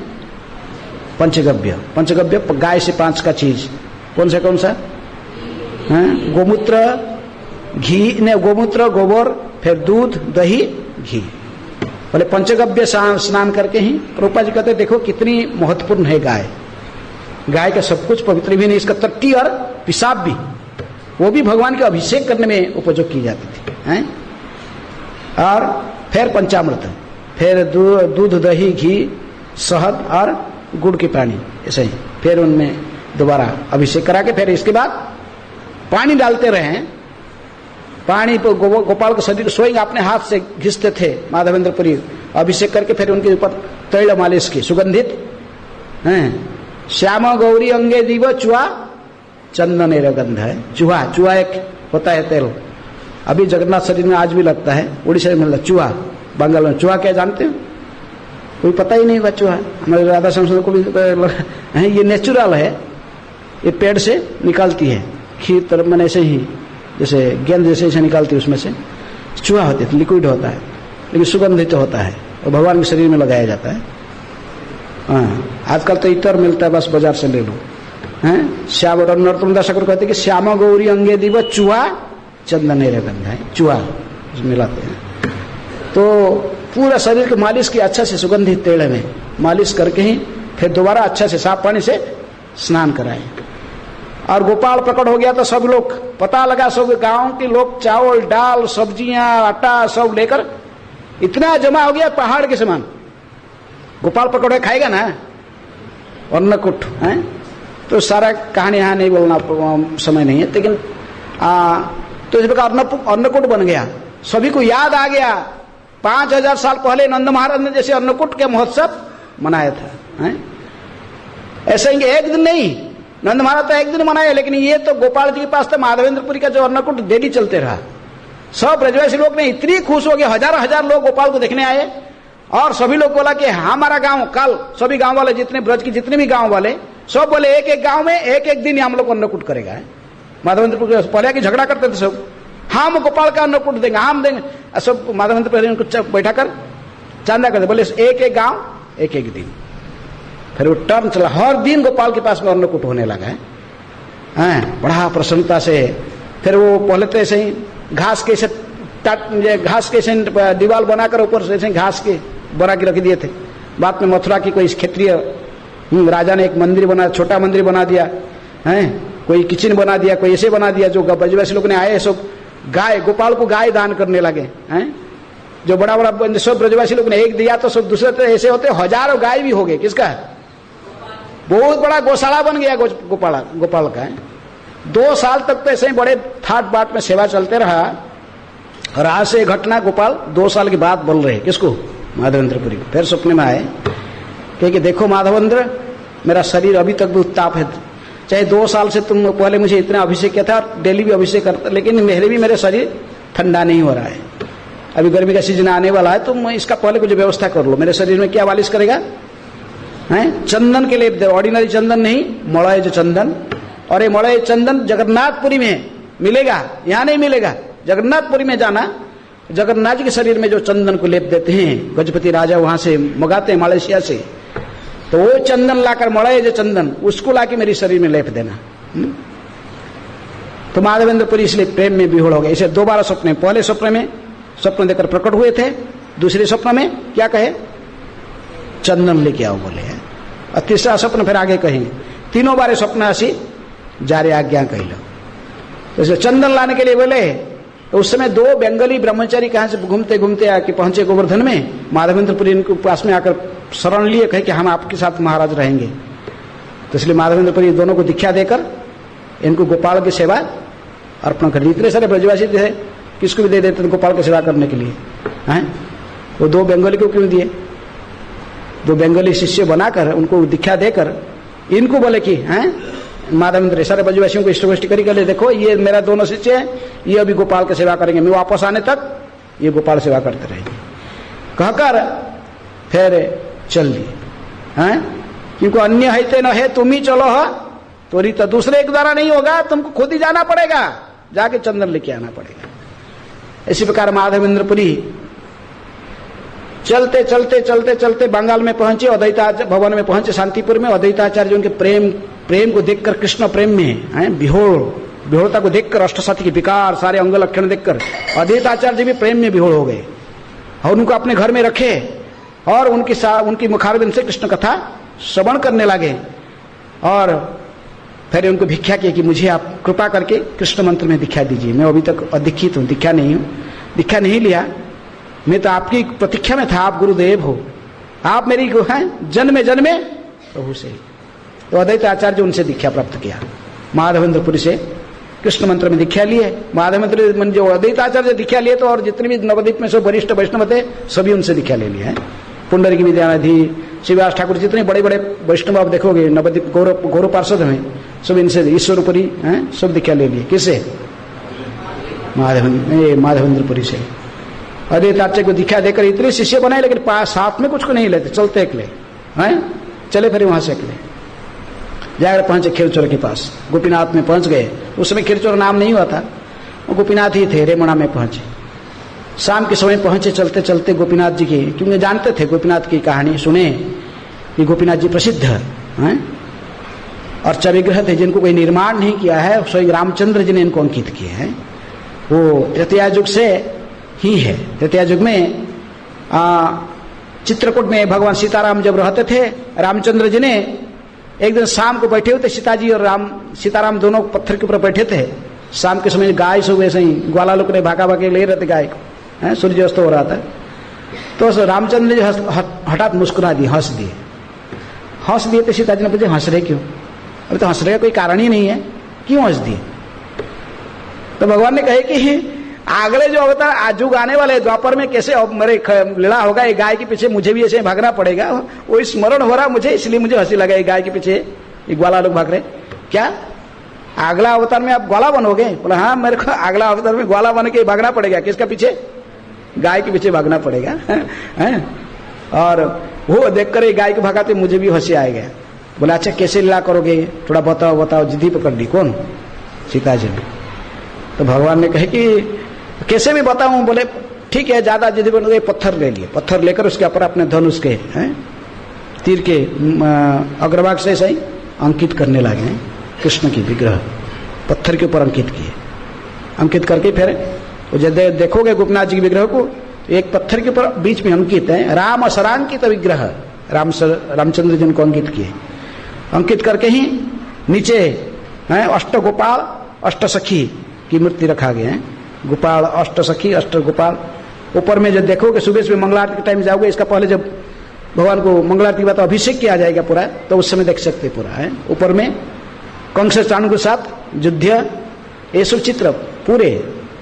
Speaker 1: पंचगव्य गाय से 5 का चीज। कौन सा? गोमूत्र घी ने, गोमूत्र गोबर, फिर दूध दही घी। पहले पंचगव्य स्नान करके ही। रूपा जी कहते देखो कितनी महत्वपूर्ण है गाय का सब कुछ पवित्र भी नहीं, इसका टट्टी और पिशाब भी, वो भी भगवान के अभिषेक करने में उपयोग की जाती थी। और फिर पंचामृत, फिर दूध दही घी शहद और गुड़ के पानी, ऐसे ही फिर उनमें दोबारा अभिषेक करा के फिर इसके बाद पानी डालते रहे। पानी पर गोपाल के शरीर स्वयं अपने हाथ से घिसते थे माधवेंद्रपुरी, अभिषेक करके फिर उनके ऊपर तैल मालिश की, सुगंधित श्याम गौरी अंगे दीव चुहा चंदन गंध है। चूहा एक होता है तेल, अभी जगन्नाथ शरीर में आज भी लगता है, उड़ीसा में मिलता चूहा। बंगाल में चूहा क्या जानते हो? कोई पता ही नहीं हुआ चूहा। हमारे राधा संस्कृत को भी ये नेचुरल है, ये पेड़ से निकालती है खीर तरफ मैंने ऐसे ही जैसे गेंद जैसे निकालती है, उसमें से चूहा होती है, लिक्विड होता है लेकिन सुगंधित होता है और भगवान के शरीर में लगाया जाता है। आजकल तो इतर मिलता है, बस बाजार से ले लो। श्याम और नरोत्तम दास ठाकुर कहते हैं कि श्याम गौरी अंगे दीव चूहा चंदन गंध है, चूहा मिलाते हैं। तो पूरा शरीर की मालिश की अच्छा से सुगंधित तेल में मालिश करके ही फिर दोबारा अच्छा से साफ पानी से स्नान कराए। और गोपाल प्रकट हो गया तो सब लोग पता लगा, सब गांव के लोग चावल दाल सब्जियां आटा सब लेकर इतना जमा हो गया पहाड़ के समान। गोपाल प्रकट हो खाएगा ना अन्नकूट है, तो सारा कहानी यहाँ नहीं बोलना समय नहीं है, लेकिन तो इस प्रकार अन्नकूट बन गया। सभी को याद आ गया 5000 साल पहले नंद महाराज ने जैसे अन्नकूट के महोत्सव मनाया था। ऐसे ही एक दिन नहीं, नंद महाराज तो एक दिन मनाया, लेकिन ये तो गोपाल जी के पास तो माधवेंद्रपुरी का जो अन्नकूट डेली चलते रहा। सब ब्रजवासी लोग ने इतनी खुश हो गए, हजार लोग गोपाल को देखने आए और सभी लोग बोला कि हमारा गांव कल, सभी गांव वाले जितने ब्रज के जितने भी गांव वाले सब बोले एक गांव में एक दिन हम लोग अन्नकूट करेगा। माधवेंद्रपुरी पहले की झगड़ा करते थे सब, हम गोपाल का अन्नकूट देंगे, हम देंगे। सब माधवेंद्रपुरी को बैठा कर चांदा करते, बोले एक गांव एक दिन। फिर वो टर्न चला, हर दिन गोपाल के पास में अन्नकूट होने लगा है, बड़ा प्रसन्नता से। फिर वो पहले तो ऐसे ही घास के ऐसे दीवार बनाकर ऊपर से ऐसे घास के बना के रख दिए थे। बाद में मथुरा की कोई क्षेत्रीय राजा ने एक मंदिर बना, छोटा मंदिर बना दिया है, कोई किचन बना दिया, कोई ऐसे बना दिया। जो ब्रजवासी लोग ने आए सब गाय, गोपाल को गाय दान करने लगे हैं। जो बड़ा सब ब्रजवासी लोग ने एक दिया तो सब दूसरे तो ऐसे होते हजारों गाय भी हो गए। किसका? बहुत बड़ा गौशाला बन गया गोपाल का। 2 साल तक तो ऐसे ही बड़े ठाट बाट में सेवा चलते रहा। और आज से घटना गोपाल 2 साल के बाद बोल रहे, किसको? माधवेंद्रपुरी को। फिर सपने में आए कि देखो माधवेंद्र, मेरा शरीर अभी तक भी उत्ताप है, चाहे 2 साल से तुम पहले मुझे इतना अभिषेक किया था और डेली भी अभिषेक करता, लेकिन मेरे शरीर ठंडा नहीं हो रहा है। अभी गर्मी का सीजन आने वाला है, तुम इसका पहले कुछ व्यवस्था कर लो। मेरे शरीर में क्या मालिश करेगा? हैं? चंदन के लेप दे, ऑर्डिनरी चंदन नहीं, मलय जो चंदन। और ये मलय चंदन जगन्नाथपुरी में मिलेगा, यहाँ नहीं मिलेगा। जगन्नाथपुरी में जाना, जगन्नाथ जी के शरीर में जो चंदन को लेप देते हैं, गजपति राजा वहां से मंगाते हैं मालयशिया से, तो वो चंदन लाकर, मलय जो चंदन, उसको लाके मेरे शरीर में लेप देना। तो माधवेंद्रपुरी इसलिए प्रेम में विहोड़ हो गए। इसे 2 बार स्वप्न, पहले स्वप्न में स्वप्न देकर प्रकट हुए थे, दूसरे स्वप्न में क्या कहे? चंदन लेके आओ बोले हैं, और तीसरा स्वप्न फिर आगे कहेंगे। 3 बार स्वप्न आसी जारे आज्ञा कह लो। तो इसे चंदन लाने के लिए बोले, तो उस समय 2 बंगाली ब्रह्मचारी कहां से घूमते घूमते आके पहुंचे गोवर्धन में। माधवेंद्रपुरी इनके पास में आकर शरण लिए, कहे कि हम आपके साथ महाराज रहेंगे। तो इसलिए माधवेंद्रपुरी दोनों को दीक्षा देकर इनको गोपाल की सेवा अर्पण कर दी। इतने सारे ब्रजवासी थे, किसको भी दे देते थे गोपाल की सेवा करने के लिए। हैं? वो 2 बंगाली को क्यों दिए? 2 बंगाली शिष्य बनाकर उनको दीक्षा देकर इनको बोले कि हैं माधवेंद्र, सारे ब्रजवासियों को इष्टगोष्ठी कर देखो, ये मेरा 2 शिष्य हैं, ये अभी गोपाल की सेवा करेंगे, मैं वापस आने तक ये गोपाल सेवा करते रहेंगे। कहकर फिर चल दिए। हैं? क्योंकि अन्य है ते न है, तुम ही चलो है, तो तो दूसरे एक द्वारा नहीं होगा, तुमको खुद ही जाना पड़ेगा, जाके चंदन लेके आना पड़ेगा। इसी प्रकार माधवेंद्रपुरी चलते चलते चलते चलते बंगाल में पहुंचे, अद्वैताचार्य भवन में पहुंचे, शांतिपुर में। अद्वैताचार्य उनके प्रेम को देखकर, कृष्ण प्रेम में विहोड़ता को देखकर, अष्टसती के विकार, सारे अंग लक्षण देखकर अद्वैताचार्य जी भी प्रेम में विहोड़ हो गए और उनको अपने घर में रखे और उनकी मुखारबिंद से कृष्ण कथा श्रवण करने लगे। और फिर उनको भिक्षा किया कि मुझे आप कृपा करके कृष्ण मंत्र में दीक्षा दीजिए, मैं अभी तक अदीक्षित हूँ, दीक्षा नहीं हूँ, दीक्षा नहीं लिया, मैं तो आपकी प्रतीक्षा में था, आप गुरुदेव हो, आप मेरी हैं जन्मे जन्मे प्रभु से। तो अद्वैत आचार्य उनसे दीक्षा प्राप्त किया, माधवेंद्रपुरी से कृष्ण मंत्र में दीक्षा लिए। माधवेंद्र जो अद्वैत आचार्य दीक्षा लिए, तो और जितने भी नवद्वीप में सब वरिष्ठ वैष्णव थे सभी उनसे दीक्षा ले लिए हैं। पुंडरीक विद्यानिधि, शिवदास ठाकुर, जितने बड़े बड़े वैष्णव आप देखोगे नवद्वीप गौरव पार्षद में, सब इनसे, ईश्वरपुरी हैं, सब दीक्षा ले लिए। किससे? माधवेंद्रपुरी से। अद्वैत आचार्य को दीक्षा देकर इतने शिष्य बनाए, लेकिन साथ में कुछ को नहीं लेते, चलते अकेले हैं, चले फिर वहां से अकेले जाकर पहुंचे खीरचोर के पास, गोपीनाथ में पहुंच गए। उस समय खीरचोर नाम नहीं हुआ था, वो गोपीनाथ ही थे। रेमुणा में पहुंचे, शाम के समय पहुंचे, चलते चलते गोपीनाथ जी की, क्योंकि जानते थे गोपीनाथ की कहानी, सुने कि गोपीनाथ जी प्रसिद्ध हैं और विग्रह थे जिनको कोई निर्माण नहीं किया है, स्वयं रामचंद्र जी ने इनको अंकित किए हैं। वो तृतीया युग से ही है। तृतीया युग में चित्रकूट में भगवान सीताराम जब रहते थे, रामचंद्र जी ने एक दिन शाम को बैठे हुए थे, सीताजी और सीताराम दोनों पत्थर के ऊपर बैठे थे। शाम के समय गाय सब ऐसे ही ग्वाला लोग ने भागा भागे ले रहे थे गाय को, सूर्यास्त हो रहा था। तो रामचंद्र जी हठात मुस्कुरा दिए, हंस दिए। तो सीताजी ने पूछे हंस रहे क्यों? अभी तो हंस रहे कोई कारण ही नहीं है, क्यों हंस दिए? तो भगवान ने कहे कि अगले जो अवतार आजू आने वाले द्वापर में कैसे मेरे लीला होगा, ये गाय के पीछे मुझे भी ऐसे भागना पड़ेगा, वो स्मरण हो रहा मुझे, इसलिए मुझे हंसी लगा। गाय के पीछे ये ग्वाला लोग भाग रहे, क्या अगला अवतार में आप ग्वाला बनोगे? बोला हाँ, मेरे को अगला अवतार में ग्वाला बन के भागना पड़ेगा। किसका पीछे? गाय के पीछे भागना पड़ेगा। और वो देखकर ये गाय को भगाते मुझे भी हंसी आएगा। बोला अच्छा कैसे लीला करोगे, थोड़ा बताओ। जिद्दी पकड़ ली। कौन? सीता जी ने। तो भगवान ने कहे कि कैसे भी बताऊं? बोले ठीक है, ज्यादा जिद्दी बनोगे, पत्थर ले लिए। पत्थर लेकर उसके ऊपर अपने धनुष के तीर के अग्रभाग से सही अंकित करने लगे कृष्ण की विग्रह, पत्थर के ऊपर अंकित किए। अंकित करके फिर जब देखोगे गोपीनाथ जी के विग्रह को, एक पत्थर के ऊपर बीच में अंकित है राम असरांकित विग्रह, रामचंद्र जी को अंकित किए। अंकित करके ही नीचे अष्ट गोपाल अष्ट सखी की मूर्ति रखा गया है। गोपाल अष्ट सखी अष्ट गोपाल। ऊपर में जब देखोगे, सुबह मंगला आरती के टाइम जाओगे, इसका पहले जब भगवान को मंगला आरती के बाद अभिषेक किया जाएगा पूरा, तो उस समय देख सकते पूरा है। ऊपर में कंस चाणू के साथ युद्ध, ये सब चित्र पूरे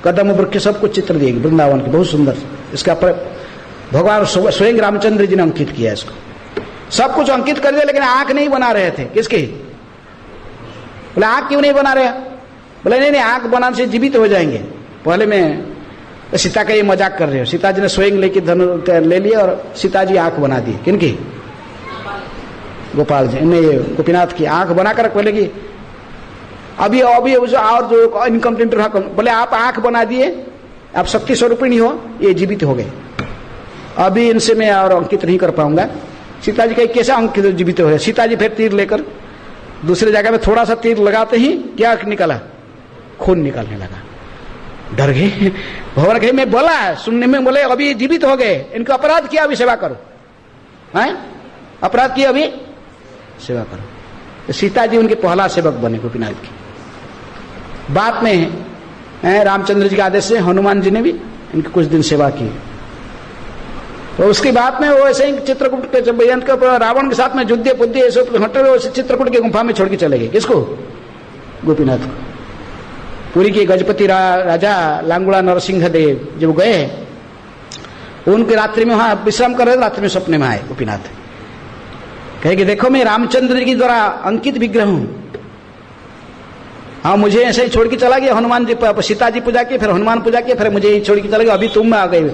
Speaker 1: कदम वृक्ष सब कुछ चित्र दिए वृंदावन के, बहुत सुंदर। इसका पर भगवान स्वयं रामचंद्र जी ने अंकित किया इसको, सब कुछ अंकित कर दिया, लेकिन आंख नहीं बना रहे थे। किसकी? बोले आंख क्यों नहीं बना रहे? बोले नहीं नहीं, आंख बनाने से जीवित हो जाएंगे। पहले मैं सीता का ये मजाक कर रहे हो। सीता जी ने स्वयं लेके धनु ले लिया और सीता जी आंख बना दी। किनकी? गोपाल जी ने गोपीनाथ की आंख बनाकर पहले की अभी और जो इनकम्प्लीट रहा, बोले आप आंख बना दिए, आप शक्ति स्वरूपिणी हो, ये जीवित हो गए, अभी इनसे मैं और अंकित नहीं कर पाऊंगा। सीता जी कहीं कैसे अंकित जीवित हो गए? सीता जी फिर तीर लेकर दूसरे जगह में थोड़ा सा तीर लगाते ही क्या निकला? खून निकलने लगा। डर गए भगवान कहे मैं बोला सुनने में, बोले अभी जीवित हो गए, इनको अपराध किया, अभी सेवा करो। हैं अपराध किया, अभी सेवा करो। तो सीता जी उनके पहला सेवक बने गोपीनाथ की। बाद में रामचंद्र जी के आदेश से हनुमान जी ने भी इनकी कुछ दिन सेवा की। तो उसके बाद में वो ऐसे ही चित्रकूट के रावण के साथ में युद्ध बुद्धि ऐसे हटे, चित्रकूट की गुफा में छोड़ के चले गए। किसको? गोपीनाथ को। पुरी के गजपति राजा लांगुड़ा नरसिंह देव जब गए, उनके रात्रि में वहां विश्राम कर रहे थे, रात्रि में सपने में आए गोपीनाथ, कहे कि देखो मैं रामचंद्र जी द्वारा अंकित विग्रह हूं, हाँ मुझे ऐसे ही छोड़ के चला गया। हनुमान जी सीता जी पूजा की, फिर हनुमान पूजा की, फिर मुझे ही छोड़ के चला गया। अभी तुम आ गए,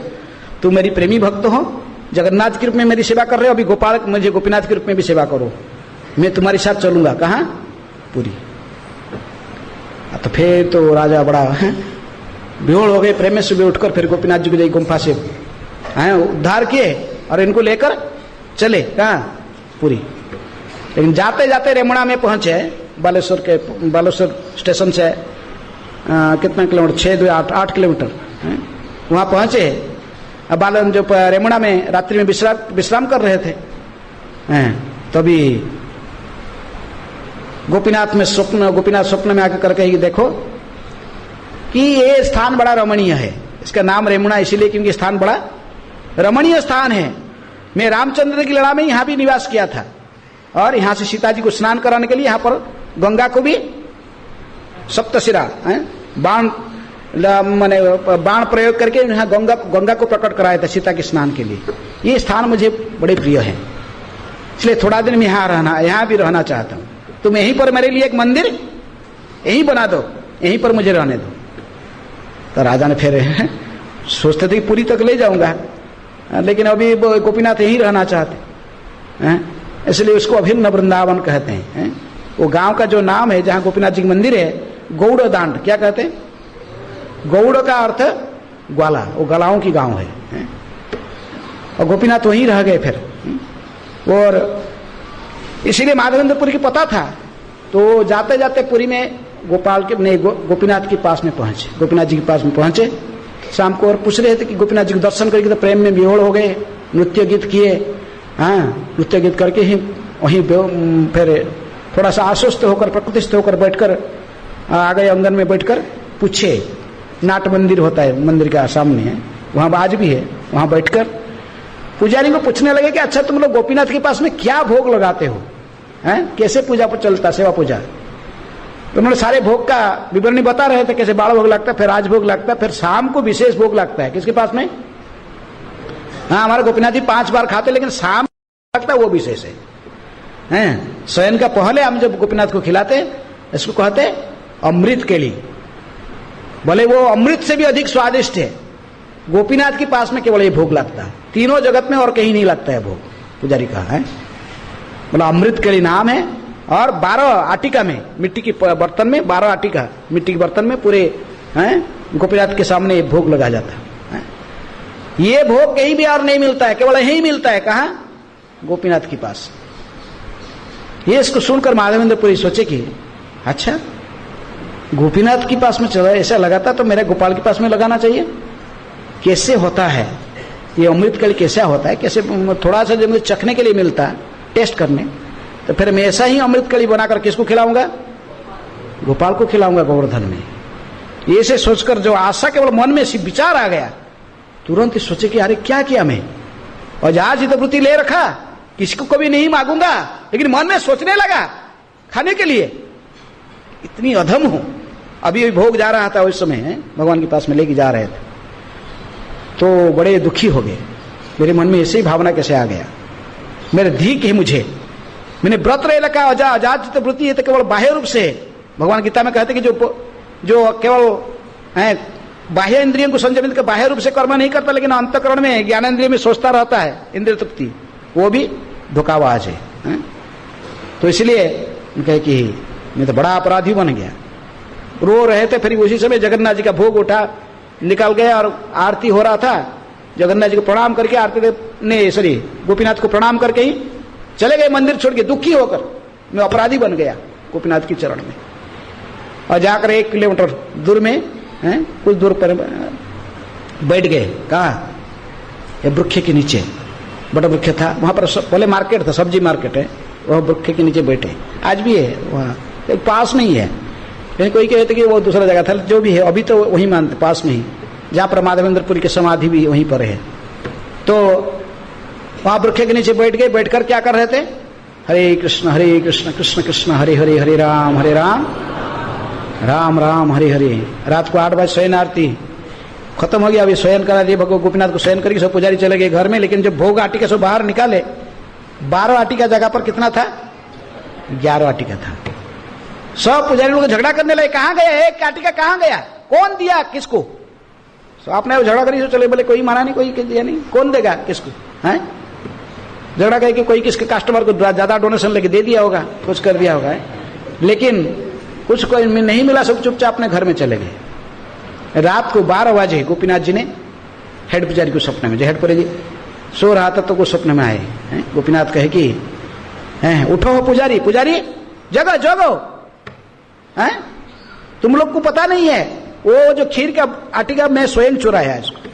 Speaker 1: तुम मेरी प्रेमी भक्त हो, जगन्नाथ के रूप में मेरी सेवा कर रहे हो, अभी गोपाल मुझे गोपीनाथ के रूप में भी सेवा करो, मैं तुम्हारे साथ चलूंगा। कहाँ? पुरी। तो फिर तो राजा बड़ा बेहोश हो गए, प्रेम में सुबह उठकर फिर गोपीनाथ जी को गुम्फा से उद्धार किए और इनको लेकर चले। कहाँ? पुरी। लेकिन जाते जाते रेमुणा में पहुंचे, बालेश्वर स्टेशन से कितना किलोमीटर? 6-8 किलोमीटर। वहां पहुंचे। अब बालन जो रेमुणा में रात्रि में विश्राम कर रहे थे, तभी गोपीनाथ स्वप्न में आकर करके देखो कि ये स्थान बड़ा रमणीय है। इसका नाम रेमुणा इसीलिए क्योंकि स्थान बड़ा रमणीय स्थान है। मैं रामचंद्र की लड़ा में यहाँ भी निवास किया था, और यहाँ से सीता जी को स्नान कराने के लिए यहाँ पर गंगा को भी सप्तशिरा बाण प्रयोग करके यहाँ गंगा को प्रकट कराया था सीता के स्नान के लिए। ये स्थान मुझे बड़े प्रिय है, इसलिए थोड़ा दिन मैं यहाँ भी रहना चाहता हूँ। तुम यहीं पर मेरे लिए एक मंदिर यहीं बना दो, यहीं पर मुझे रहने दो। तो राजा ने फिर सोचते थे कि पुरी तक ले जाऊंगा, लेकिन अभी गोपीनाथ यहीं रहना चाहते हैं, इसलिए उसको अभिन्न वृंदावन कहते हैं। वो गांव का जो नाम है जहां गोपीनाथ जी का मंदिर है, गौड़ दांड। क्या कहते हैं? गौड़ का अर्थ ग्वाला, वो गलाओं की गांव है। और गोपीनाथ वहीं रह गए फिर। और इसीलिए माधवेंद्रपुरी की पता था, तो जाते जाते पुरी में गोपीनाथ के पास में पहुंचे, गोपीनाथ जी के पास में पहुंचे शाम को, और पूछ रहे थे कि गोपीनाथ जी के दर्शन करके तो प्रेम में विहोड़ हो गए, नृत्य गीत किए। नृत्य गीत करके ही वहीं फिर थोड़ा सा आश्वस्त होकर प्रकृतिस्थ होकर बैठकर आ गए आंगन में बैठकर पूछे। नाट मंदिर होता है, मंदिर का सामने है, वहां आज भी है, वहां बैठकर पुजारी को पूछने लगे कि अच्छा तुम लोग गोपीनाथ के पास में क्या भोग लगाते हो, कैसे पूजा पर चलता, सेवा पूजा। तो उन्होंने सारे भोग का विवरणी बता रहे थे, कैसे बाल भोग लगता है, फिर राज भोग लगता है, फिर शाम को विशेष भोग लगता है। किसके पास में? हमारे गोपीनाथ जी 5 बार खाते, लेकिन शाम लगता है वो विशेष है। शयन का पहले हम जब गोपीनाथ को खिलाते, इसको कहते अमृत के लिए। बोले वो अमृत से भी अधिक स्वादिष्ट है, गोपीनाथ के पास में केवल ये भोग लगता है, तीनों जगत में और कहीं नहीं लगता है भोग। पुजारी कहा है, बोला अमृत के लिए नाम है। और 12 आटिका में, मिट्टी के बर्तन में 12 आटिका मिट्टी के बर्तन में पूरे गोपीनाथ के सामने भोग लगा जाता है। ये भोग कहीं भी और नहीं मिलता है, केवल यही मिलता है। कहाँ? गोपीनाथ के पास। ये इसको सुनकर माधवेंद्रपुरी सोचे कि अच्छा गोपीनाथ के पास में चला, ऐसा लगाता तो मेरे गोपाल के पास में लगाना चाहिए। कैसे होता है ये अमृत कली, कैसा होता है, कैसे थोड़ा सा जब चखने के लिए मिलता है, टेस्ट करने, तो फिर मैं ऐसा ही अमृत कली बनाकर किसको खिलाऊंगा? गोपाल को खिलाऊंगा गोवर्धन में। ये से सोचकर जो आशा केवल मन में विचार आ गया, तुरंत ही सोचे कि अरे क्या किया मैं, और आज ही तो वृत्ति ले रखा, किसको कभी नहीं मांगूंगा, लेकिन मन में सोचने लगा खाने के लिए, इतनी अधम हूं। अभी भोग जा रहा था उस समय, भगवान के पास में लेके जा रहे थे, तो बड़े दुखी हो गए। मेरे मन में ऐसे ही भावना कैसे आ गया, मेरे धिक है मुझे, मैंने व्रत रह लगा, आजाद वृत्ति है तो केवल बाह्य रूप से भगवान गीता में कहते कि जो केवल बाह्य इंद्रियों को संयमित कर बाह्य रूप से कर्म नहीं करता, लेकिन अंतःकरण में ज्ञानेंद्रिय में सोचता रहता है इंद्रिय तृप्ति, वो भी धोखाबाज है। तो इसलिए कहे कि मैं तो बड़ा अपराधी बन गया। रो रहे थे, फिर उसी समय जगन्नाथ जी का भोग उठा, निकल गया और आरती हो रहा था। जगन्नाथ जी को प्रणाम करके आरती ने सॉरी गोपीनाथ को प्रणाम करके ही चले गए मंदिर छोड़ के, दुखी होकर मैं अपराधी बन गया गोपीनाथ के चरण में। और जाकर 1 किलोमीटर दूर में कुछ दूर पर बैठ गए। कहा ये वृक्ष के नीचे, बड़ा वृक्ष था वहां पर, पहले मार्केट था, सब्जी मार्केट है, वह वृक्ष के नीचे बैठे। आज भी है वहाँ, पास में ही है। कोई कहते कि वो दूसरा जगह था, जो भी है अभी तो वही मानते पास में ही, जहाँ पर माधवेंद्रपुरी की समाधि भी वहीं पर है। तो वहां वृक्ष के नीचे बैठ गए। बैठकर क्या कर रहे थे? हरे कृष्ण कृष्ण कृष्ण हरे हरे, हरे राम राम राम हरे हरे। रात को 8 बजे शयन आरती खत्म हो गया, अभी शयन करा दिए भगवान गोपीनाथ को, शयन करके सब पुजारी चले गए घर में। लेकिन जब भोग आटिका सब बाहर निकाले, 12 आटिका जगह पर कितना था? 11 आटिका था। सब पुजारी लोग झगड़ा करने लगे, कहाँ गया एक आटिका, कहाँ गया, कौन दिया किसको? तो आपने झगड़ा करी, चले बोले कोई माना नहीं, कोई दिया नहीं, कौन देगा किसको? है झगड़ा करके कोई किसके कस्टमर को ज्यादा डोनेशन लेके दे दिया होगा, कुछ कर दिया होगा। लेकिन कुछ कोई नहीं मिला, सब चुपचाप अपने घर में चले गए। रात को 12 बजे गोपीनाथ जी ने हेड पुजारी को सपने में, जो हेड पुजारी सो रहा था तो वो सपने में आए। गोपीनाथ कहे कि उठो पुजारी, पुजारी जगो जगो, तुम लोग को पता नहीं है वो जो खीर का आटिका मैं स्वयं चुराया इसको।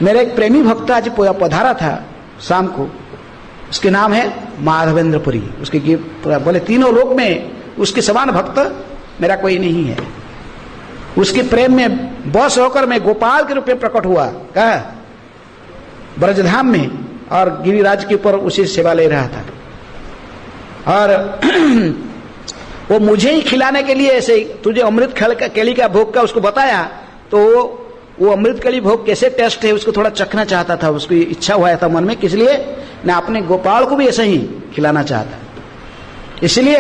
Speaker 1: मेरा एक प्रेमी भक्त आज पधारा था शाम को, उसके नाम है माधवेंद्रपुरी। उसके बोले तीनों लोक में उसके समान भक्त मेरा कोई नहीं है। उसके प्रेम में बस होकर मैं गोपाल के रूप में प्रकट हुआ, कहा ब्रजधाम में, और गिरिराज के ऊपर उसी सेवा ले रहा था। और वो मुझे ही खिलाने के लिए ऐसे, तुझे अमृत केली का भोग का उसको बताया, तो वो अमृत केली भोग कैसे टेस्ट है उसको थोड़ा चखना चाहता था, उसकी इच्छा हुआ था मन में, इसलिए मैं अपने गोपाल को भी ऐसे ही खिलाना चाहता। इसलिए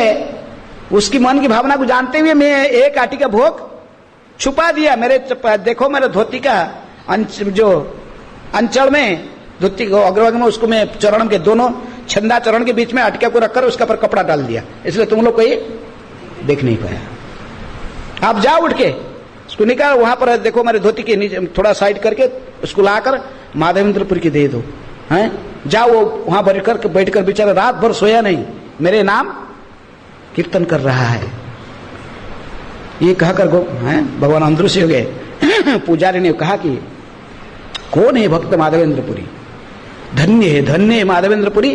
Speaker 1: उसकी मन की भावना को जानते हुए मैं एक आटी का भोग छुपा दिया। मेरे देखो मेरे धोती का जो अंचल में, धोती को अग्रभाग में, उसको मैं चरण के दोनों छंदा चरण के बीच में अटका को रखकर उसका पर कपड़ा डाल दिया, इसलिए तुम लोग कोई देख नहीं पाया। आप जाओ उठ के उसको निकाल, वहां पर देखो मेरे धोती के नीचे थोड़ा साइड करके उसको लाकर माधवेंद्रपुरी की दे दो। हैं जाओ, वो वहां बैठकर बेचारा रात भर सोया नहीं, मेरे नाम कीर्तन कर रहा है। ये कहकर भगवान अदृश्य हो गए। पुजारी ने कहा कि कौन है भक्त माधवेंद्रपुरी? धन्य है माधवेंद्रपुरी,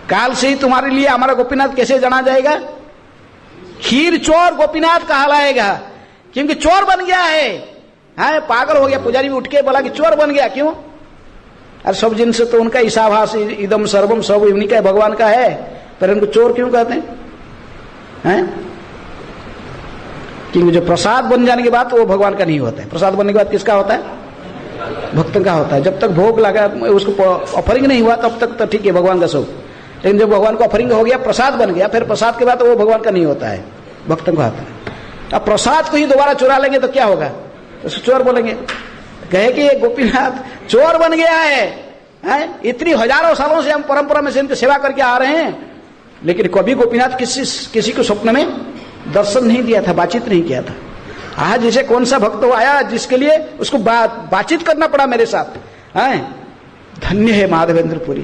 Speaker 1: काल से ही तुम्हारे लिए हमारा गोपीनाथ कैसे जाना जाएगा? खीर चोर गोपीनाथ कहलाएगा, क्योंकि चोर बन गया है। पागल हो गया। पुजारी भी उठ के बोला कि चोर बन गया क्यों? अरे सब जिनसे तो उनका ईसाभास इदम सर्वम सब उन्हीं का भगवान का है, पर इनको चोर क्यों कहते हैं? क्योंकि जो प्रसाद बन जाने के बाद वो भगवान का नहीं होता है। प्रसाद बनने के बाद किसका होता है? भक्त का होता है। जब तक भोग लगा, उसको ऑफरिंग नहीं हुआ तब तक तो ठीक है भगवान का सब, लेकिन जब भगवान को ऑफरिंग हो गया, प्रसाद बन गया, फिर प्रसाद के बाद तो वो भगवान का नहीं होता है, भक्तों का होता है। अब प्रसाद को ही दोबारा चुरा लेंगे तो क्या होगा? उसको चोर बोलेंगे। कहे कि ये गोपीनाथ चोर बन गया है। इतनी हजारों सालों से हम परंपरा में से इनकी सेवा करके आ रहे हैं, लेकिन कभी गोपीनाथ किसी को स्वप्न में दर्शन नहीं दिया था, बातचीत नहीं किया था। आज जैसे कौन सा भक्त हो आया जिसके लिए उसको बातचीत करना पड़ा मेरे साथ। धन्य है माधवेंद्रपुरी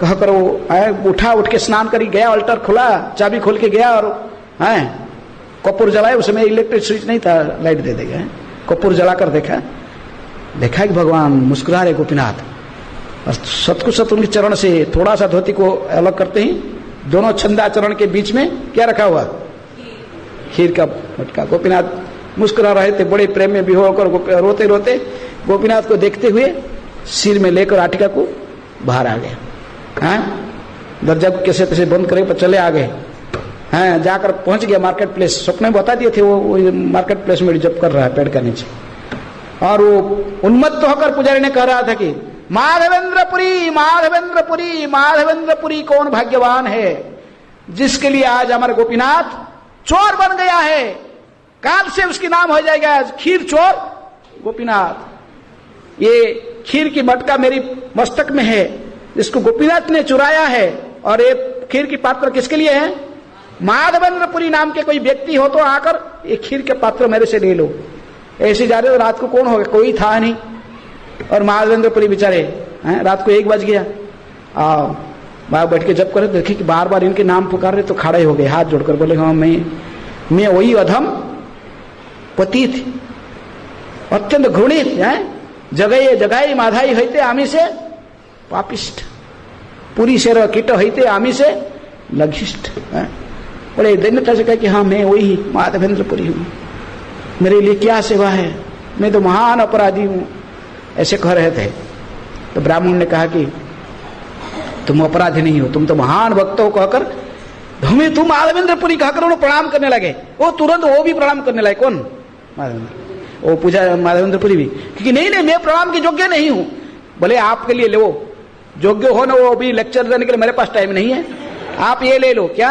Speaker 1: कहकर वो उठ के स्नान करी गया, अल्टर खुला, चाबी खोल के गया और कपूर जलाए। उस समय इलेक्ट्रिक स्विच नहीं था, लाइट दे देगा। कपूर जलाकर देखा कि भगवान मुस्कुरा रहे गोपीनाथ, और सतकुशत उनके चरण से थोड़ा सा धोती को अलग करते ही दोनों छंदा चरण के बीच में क्या रखा हुआ? खीर का मटका। गोपीनाथ मुस्कुरा रहे थे, बड़े प्रेम में विभोर होकर रोते रोते गोपीनाथ को देखते हुए सिर में लेकर आटिका को बाहर आ गए। दरजा को कैसे तैसे बंद करे पर चले आ गए। जाकर पहुंच गया मार्केट प्लेस। सपने में बता दिए थे वो मार्केट प्लेस में जब कर रहा है पेड़ का नीचे, और वो उन्मत्त होकर पुजारी ने कह रहा था कि माधवेंद्रपुरी माधवेंद्रपुरी माधवेंद्रपुरी कौन भाग्यवान है जिसके लिए आज हमारे गोपीनाथ चोर बन गया है, काल से उसकी नाम हो जाएगा खीर चोर गोपीनाथ। ये खीर की मटका मेरी मस्तक में है, जिसको गोपीनाथ ने चुराया है। और ये खीर की पात्र किसके लिए है? माधवेंद्रपुरी नाम के कोई व्यक्ति हो तो आकर ये खीर के पात्र मेरे से ले लो। ऐसे जा रहे हो, रात को कौन होगा? कोई था नहीं। और माधवेंद्रपुरी बेचारे रात को 1 बज गया, बाहर बैठ के जब करे देखे कि बार बार इनके नाम पुकार रहे, तो खड़े हो गए हाथ जोड़कर, बोले हाँ मैं वही अधम पति थी, अत्यंत घृणित है, जगाई माधाई हईते आमी से पापिष्ठ, पूरी शेर कीट हईते आमी से लघिष्ठ। बड़े दैन्यता से कहा कि हाँ मैं वही माधवेंद्रपुरी हूँ, मेरे लिए क्या सेवा है, मैं तो महान अपराधी हूँ, ऐसे कह रहे थे। तो ब्राह्मण ने कहा कि तुम अपराधी नहीं हो, तुम तो महान भक्त हो कहकर हमें तुम माधवेंद्रपुरी कहकर उन्हें प्रणाम करने लगे। वो तुरंत वो भी प्रणाम करने लगे। कौन? माधवेंद्र। वो पूजा माधवेंद्रपुरी भी, क्योंकि नहीं मैं प्रणाम के योग्य नहीं हूं। बोले आपके लिए ले, वो योग्य हो ना, वो अभी लेक्चर देने के लिए मेरे पास टाइम नहीं है, आप ये ले लो। क्या?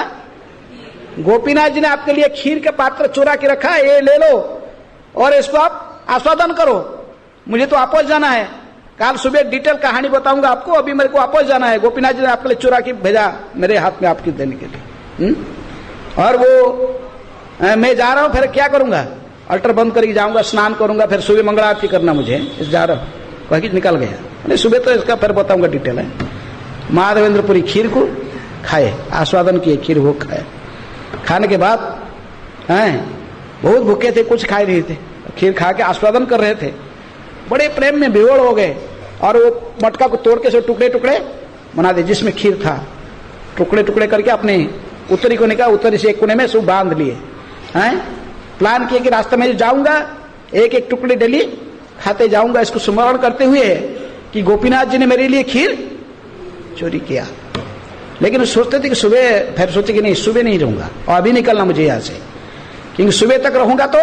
Speaker 1: गोपीनाथ जी ने आपके लिए खीर के पात्र चुरा के रखा है, ये ले लो और इसको आप आस्वादन करो। मुझे तो वापस जाना है, कल सुबह डिटेल कहानी बताऊंगा आपको, अभी मेरे को वापस जाना है। गोपीनाथ जी ने आपके लिए चुरा के भेजा मेरे हाथ में आपकी देने के लिए। और वो मैं जा रहा हूं, फिर क्या करूंगा? अल्टर बंद करके जाऊंगा, स्नान करूंगा, फिर सुबह मंगला आरती करना मुझे, इस जा रहा हूं। कह के निकल गया। अरे सुबह तो इसका फिर बताऊंगा डिटेल है। माधवेंद्रपुरी खीर को खाए, आस्वादन किए, खीर वो खाए। खाने के बाद बहुत भूखे थे, कुछ खाए नहीं थे, खीर खा के आस्वादन कर रहे थे, बड़े प्रेम में विवोड़ हो गए। और वो मटका को तोड़ के से टुकड़े टुकड़े बना दे, जिसमें खीर था, टुकड़े टुकड़े करके अपने उत्तरी कोने का उत्तरी से एक कोने में सब बांध लिए। प्लान किए कि रास्ते में जाऊंगा, एक एक टुकड़े डेली खाते जाऊंगा, इसको स्मरण करते हुए कि गोपीनाथ जी ने मेरे लिए खीर चोरी किया। लेकिन सोचते थे कि सुबह, फिर सोचे कि नहीं सुबह नहीं रहूंगा और अभी निकलना मुझे यहाँ से, क्योंकि सुबह तक रहूंगा तो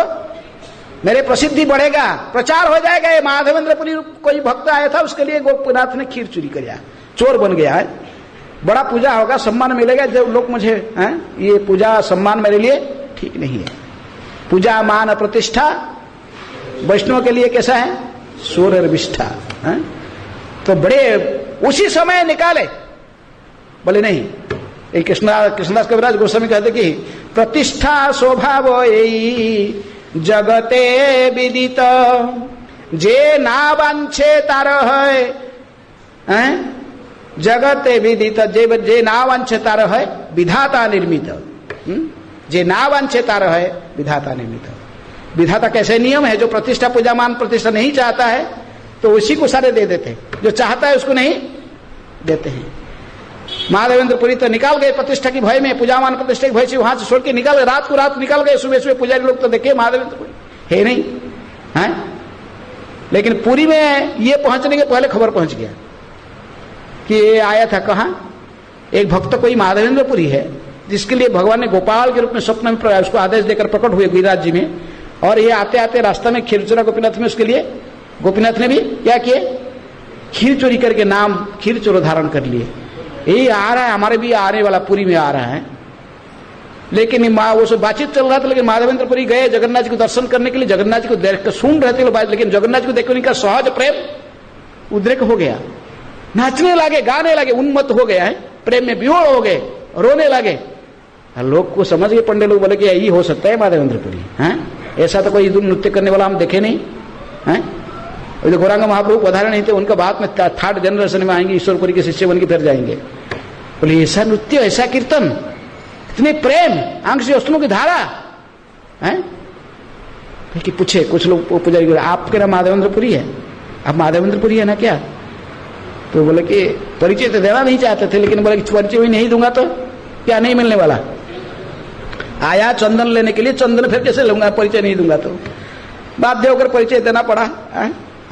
Speaker 1: मेरे प्रसिद्धि बढ़ेगा, प्रचार हो जाएगा। ये माधवेंद्रपुरी कोई भक्त आया था, उसके लिए गोपीनाथ ने खीर चोरी किया, चोर बन गया है, बड़ा पूजा होगा, सम्मान मिलेगा। जब लोग मुझे ये पूजा सम्मान मेरे लिए ठीक नहीं है। पूजा मान प्रतिष्ठा वैष्णव के लिए कैसा है? सूर्य विष्ठा। तो बड़े उसी समय निकाले, बोले नहीं। कृष्णदास कविराज गोस्वामी कहते कि प्रतिष्ठा स्वभाव यही जगते विदित, जे ना वांछे तार है जगते विदित, जे ना वांछे तार है विधाता निर्मित। जे ना वांछे तार है विधाता निर्मित। विधाता कैसे नियम है? जो प्रतिष्ठा पूजा मान प्रतिष्ठा नहीं चाहता है तो उसी को सारे दे देते, जो चाहता है उसको नहीं देते हैं। माधवेंद्रपुरी तो निकाल गए प्रतिष्ठा की भय में, पूजा मान प्रतिष्ठा की भय से वहां से छोड़ के निकाल गए, रात को रात निकाल गए। सुबह सुबह पुजारी लोग तो देखे माधवेंद्रपुरी है नहीं है। लेकिन पुरी में ये पहुंचने के पहले खबर पहुंच गया कि ये आया था। कहां? एक भक्त कोई माधवेंद्रपुरी है, जिसके लिए भगवान ने गोपाल के रूप में स्वप्न में उसको आदेश देकर प्रकट हुए गिरिराज जी में। और ये आते आते रास्ता में खीरचोरा गोपीनाथ में उसके लिए गोपीनाथ ने भी क्या किए? खीर चोरी करके नाम खीर चोर धारण कर लिए। यही आ रहा है, हमारे भी आने वाला पुरी में आ रहा है। लेकिन वो सब बातचीत चल रहा था। लेकिन माधवेंद्रपुरी गए जगन्नाथ जी को दर्शन करने के लिए, जगन्नाथ जी को देख कर सुन रहे थे लोग, लेकिन जगन्नाथ जी को देखकर उनका सहज प्रेम उद्रेक हो गया, नाचने लगे, गाने लगे, उन्मत्त हो गया है, प्रेम में विवोड़ हो गए, रोने लगे। लोग को समझ गए, पंडित लोग बोले कि यही हो सकता है माधवेंद्रपुरी है, ऐसा तो कोई नृत्य करने वाला हम देखे नहीं है। तो गौरांग महाप्रभु पधारे नहीं थे, उनका बाद में 3rd जनरेशन में आएंगे, ईश्वरपुरी के शिष्य बन के फिर जाएंगे। बोले ऐसा नृत्य, ऐसा कीर्तन, इतने प्रेम, आंख से अश्रुओं की धारा है। कि पूछे कुछ लोग पुजारी, आपके नाम माधवेंद्रपुरी है? आप माधवेंद्रपुरी है ना क्या? तो बोले कि परिचय तो देना नहीं चाहते थे, लेकिन बोले कि परिचय भी नहीं दूंगा तो क्या नहीं मिलने वाला। आया चंदन लेने के लिए, चंदन फिर कैसे लूंगा, परिचय नहीं दूंगा तो बाध्य होकर परिचय देना पड़ा।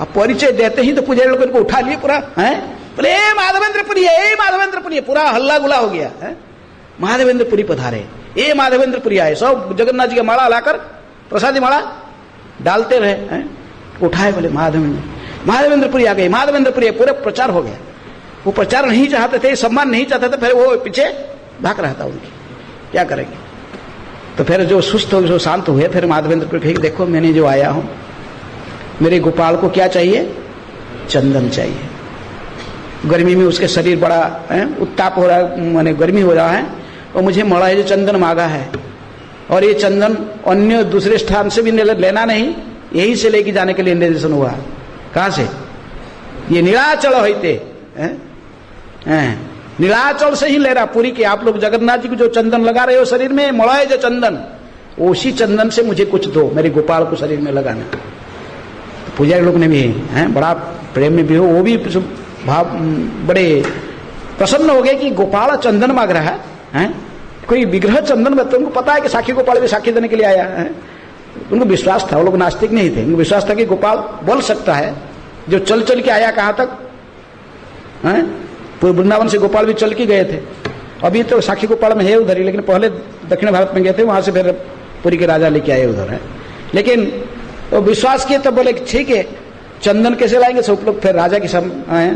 Speaker 1: अब परिचय देते ही तो पुजारी लोग इनको उठा लिए पूरा है, बोले माधवेंद्रपुरी है, माधवेंद्रपुरी है, पूरा हल्ला गुला हो गया है। माधवेंद्रपुरी पधारे, ए माधवेंद्रपुरी आए, सब जगन्नाथ जी का माला लाकर प्रसादी माला डालते रहे, उठाए, बोले माधवेंद्रपुरी आ गए, माधवेंद्रपुरी, पूरे प्रचार हो गया। वो प्रचार नहीं चाहते थे, सम्मान नहीं चाहते थे, फिर वो पीछे भाग रहा था उनकी, क्या करेंगे। तो फिर जो सुस्त हो जो शांत हुए, फिर माधवेंद्र पुरी कहे देखो मैंने जो आया हूं, मेरे गोपाल को क्या चाहिए? चंदन चाहिए। गर्मी में उसके शरीर बड़ा उत्ताप हो रहा है, माने गर्मी हो रहा है, और मुझे मड़ा है जो चंदन मांगा है, और ये चंदन अन्य दूसरे स्थान से भी लेना नहीं, यही से लेके जाने के लिए निर्देशन हुआ। कहां से? ये नीलाचल होते नीलाचल से ही ले रहा पूरी के। आप लोग जगन्नाथ जी को जो चंदन लगा रहे हो शरीर में, मड़ा जो चंदन, उसी चंदन से मुझे कुछ दो, मेरे गोपाल को शरीर में लगाना। तो पुजारी लोग ने भी बड़ा प्रेम में भी हो, वो भी भाव बड़े प्रसन्न हो गए कि गोपाल चंदन मांग रहा है, कोई विग्रह चंदन में। तो उनको पता है कि साखी गोपाल भी साखी देने के लिए आया है। उनको विश्वास था, वो लोग नास्तिक नहीं थे, उनको विश्वास था कि गोपाल बोल सकता है, जो चल चल के आया कहां तक है। पूरे वृंदावन से गोपाल भी चल के गए थे। अभी तो साखी गोपाल में है उधर ही, लेकिन पहले दक्षिण भारत में गए थे, वहां से फिर पुरी के राजा लेके आए उधर है। लेकिन तो विश्वास किए, तो बोले ठीक है चंदन कैसे लाएंगे। सब लोग फिर राजा की सब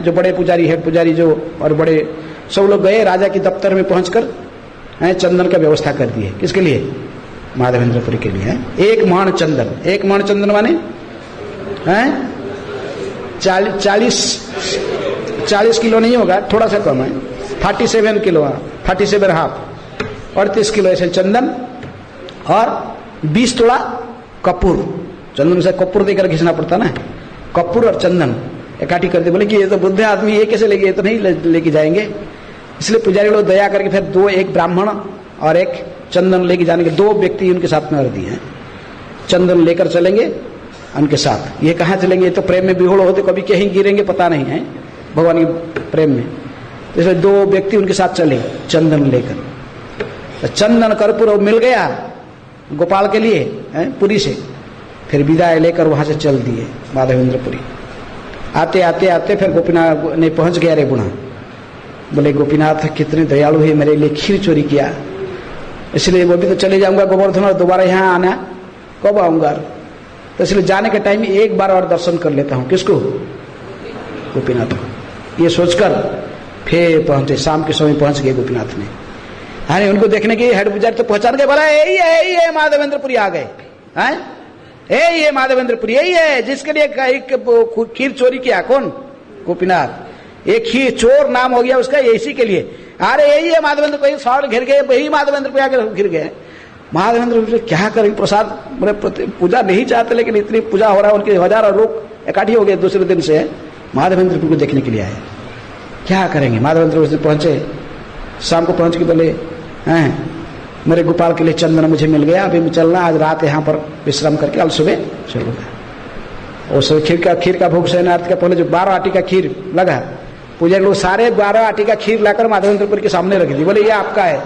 Speaker 1: जो बड़े पुजारी, हेड पुजारी जो और बड़े सब लोग गए राजा की दफ्तर में पहुंचकर चंदन का व्यवस्था कर दिए। किसके लिए? माधवेंद्रपुरी के लिए। एक मण चंदन, एक मण चंदन माने 40 किलो नहीं होगा, थोड़ा सा कम है, 47 किलो, 47 हाफ, 38 किलो ऐसे चंदन, और 20 तोड़ा कपूर। चंदन से कपूर देकर घिसना पड़ता ना, कपूर और चंदन इकट्ठी कर दे। बोले कि ये तो बुद्ध आदमी, ये कैसे लेके, ये तो नहीं लेके जाएंगे। इसलिए पुजारी लोग दया करके फिर दो, एक ब्राह्मण और एक चंदन लेके जाने के 2 व्यक्ति उनके साथ में और दिए हैं। चंदन लेकर चलेंगे उनके साथ। ये कहाँ चलेंगे? ये तो प्रेम में बिहोड़ होते, कभी कहीं गिरेंगे पता नहीं है भगवान के प्रेम में। तो इसलिए 2 व्यक्ति उनके साथ चले चंदन लेकर। तो चंदन कर्पूर मिल गया गोपाल के लिए पुरी से। फिर विदाई लेकर वहां से चल दिए माधवेंद्रपुरी। आते आते आते फिर गोपीनाथ ने पहुंच गया रेगुणा। बोले गोपीनाथ कितने दयालु है, मेरे लिए खीर चोरी किया, इसलिए वो भी तो चले जाऊंगा गोवर्धन, और दोबारा यहाँ आना कब आऊंगा। तो इसलिए जाने के टाइम एक बार और दर्शन कर लेता हूँ। किसको? गोपीनाथ को। ये सोचकर फिर पहुंचे, शाम के समय पहुंच गए गोपीनाथ ने। अरे उनको देखने के हेड पुजारी तो पहचान गए, बोला यही है माधवेंद्रपुरी आ गए हैं, ये माधवेंद्रपुरी यही है जिसके लिए खीर चोरी किया। कौन? गोपीनाथ। एक खीर चोर नाम हो गया उसका, इसी के लिए। अरे यही है माधवेंद्र, सौर घिर गए, वही माधवेंद्रपुरी आकर घिर गए। माधवेंद्र क्या करें, प्रसाद पूजा नहीं चाहते, लेकिन इतनी पूजा हो रहा है, उनके हजारों लोग इकट्ठे हो गए दूसरे दिन से माधवेंद्रपुरी को देखने के लिए आए। क्या करेंगे? माधवेंद्र उस दिन पहुंचे, शाम को पहुंच के बोले मेरे गोपाल के लिए चंदन मुझे मिल गया, अभी मैं चलना, आज रात यहाँ पर विश्राम करके कल सुबह चलूंगा। और सब खीर का भोग शयनार्थ का पहले जो 12 आटी का खीर लगा, पुजारी लोग सारे 12 आटी का खीर लाकर माधवेंद्रपुरी के सामने रख दी। बोले ये आपका है,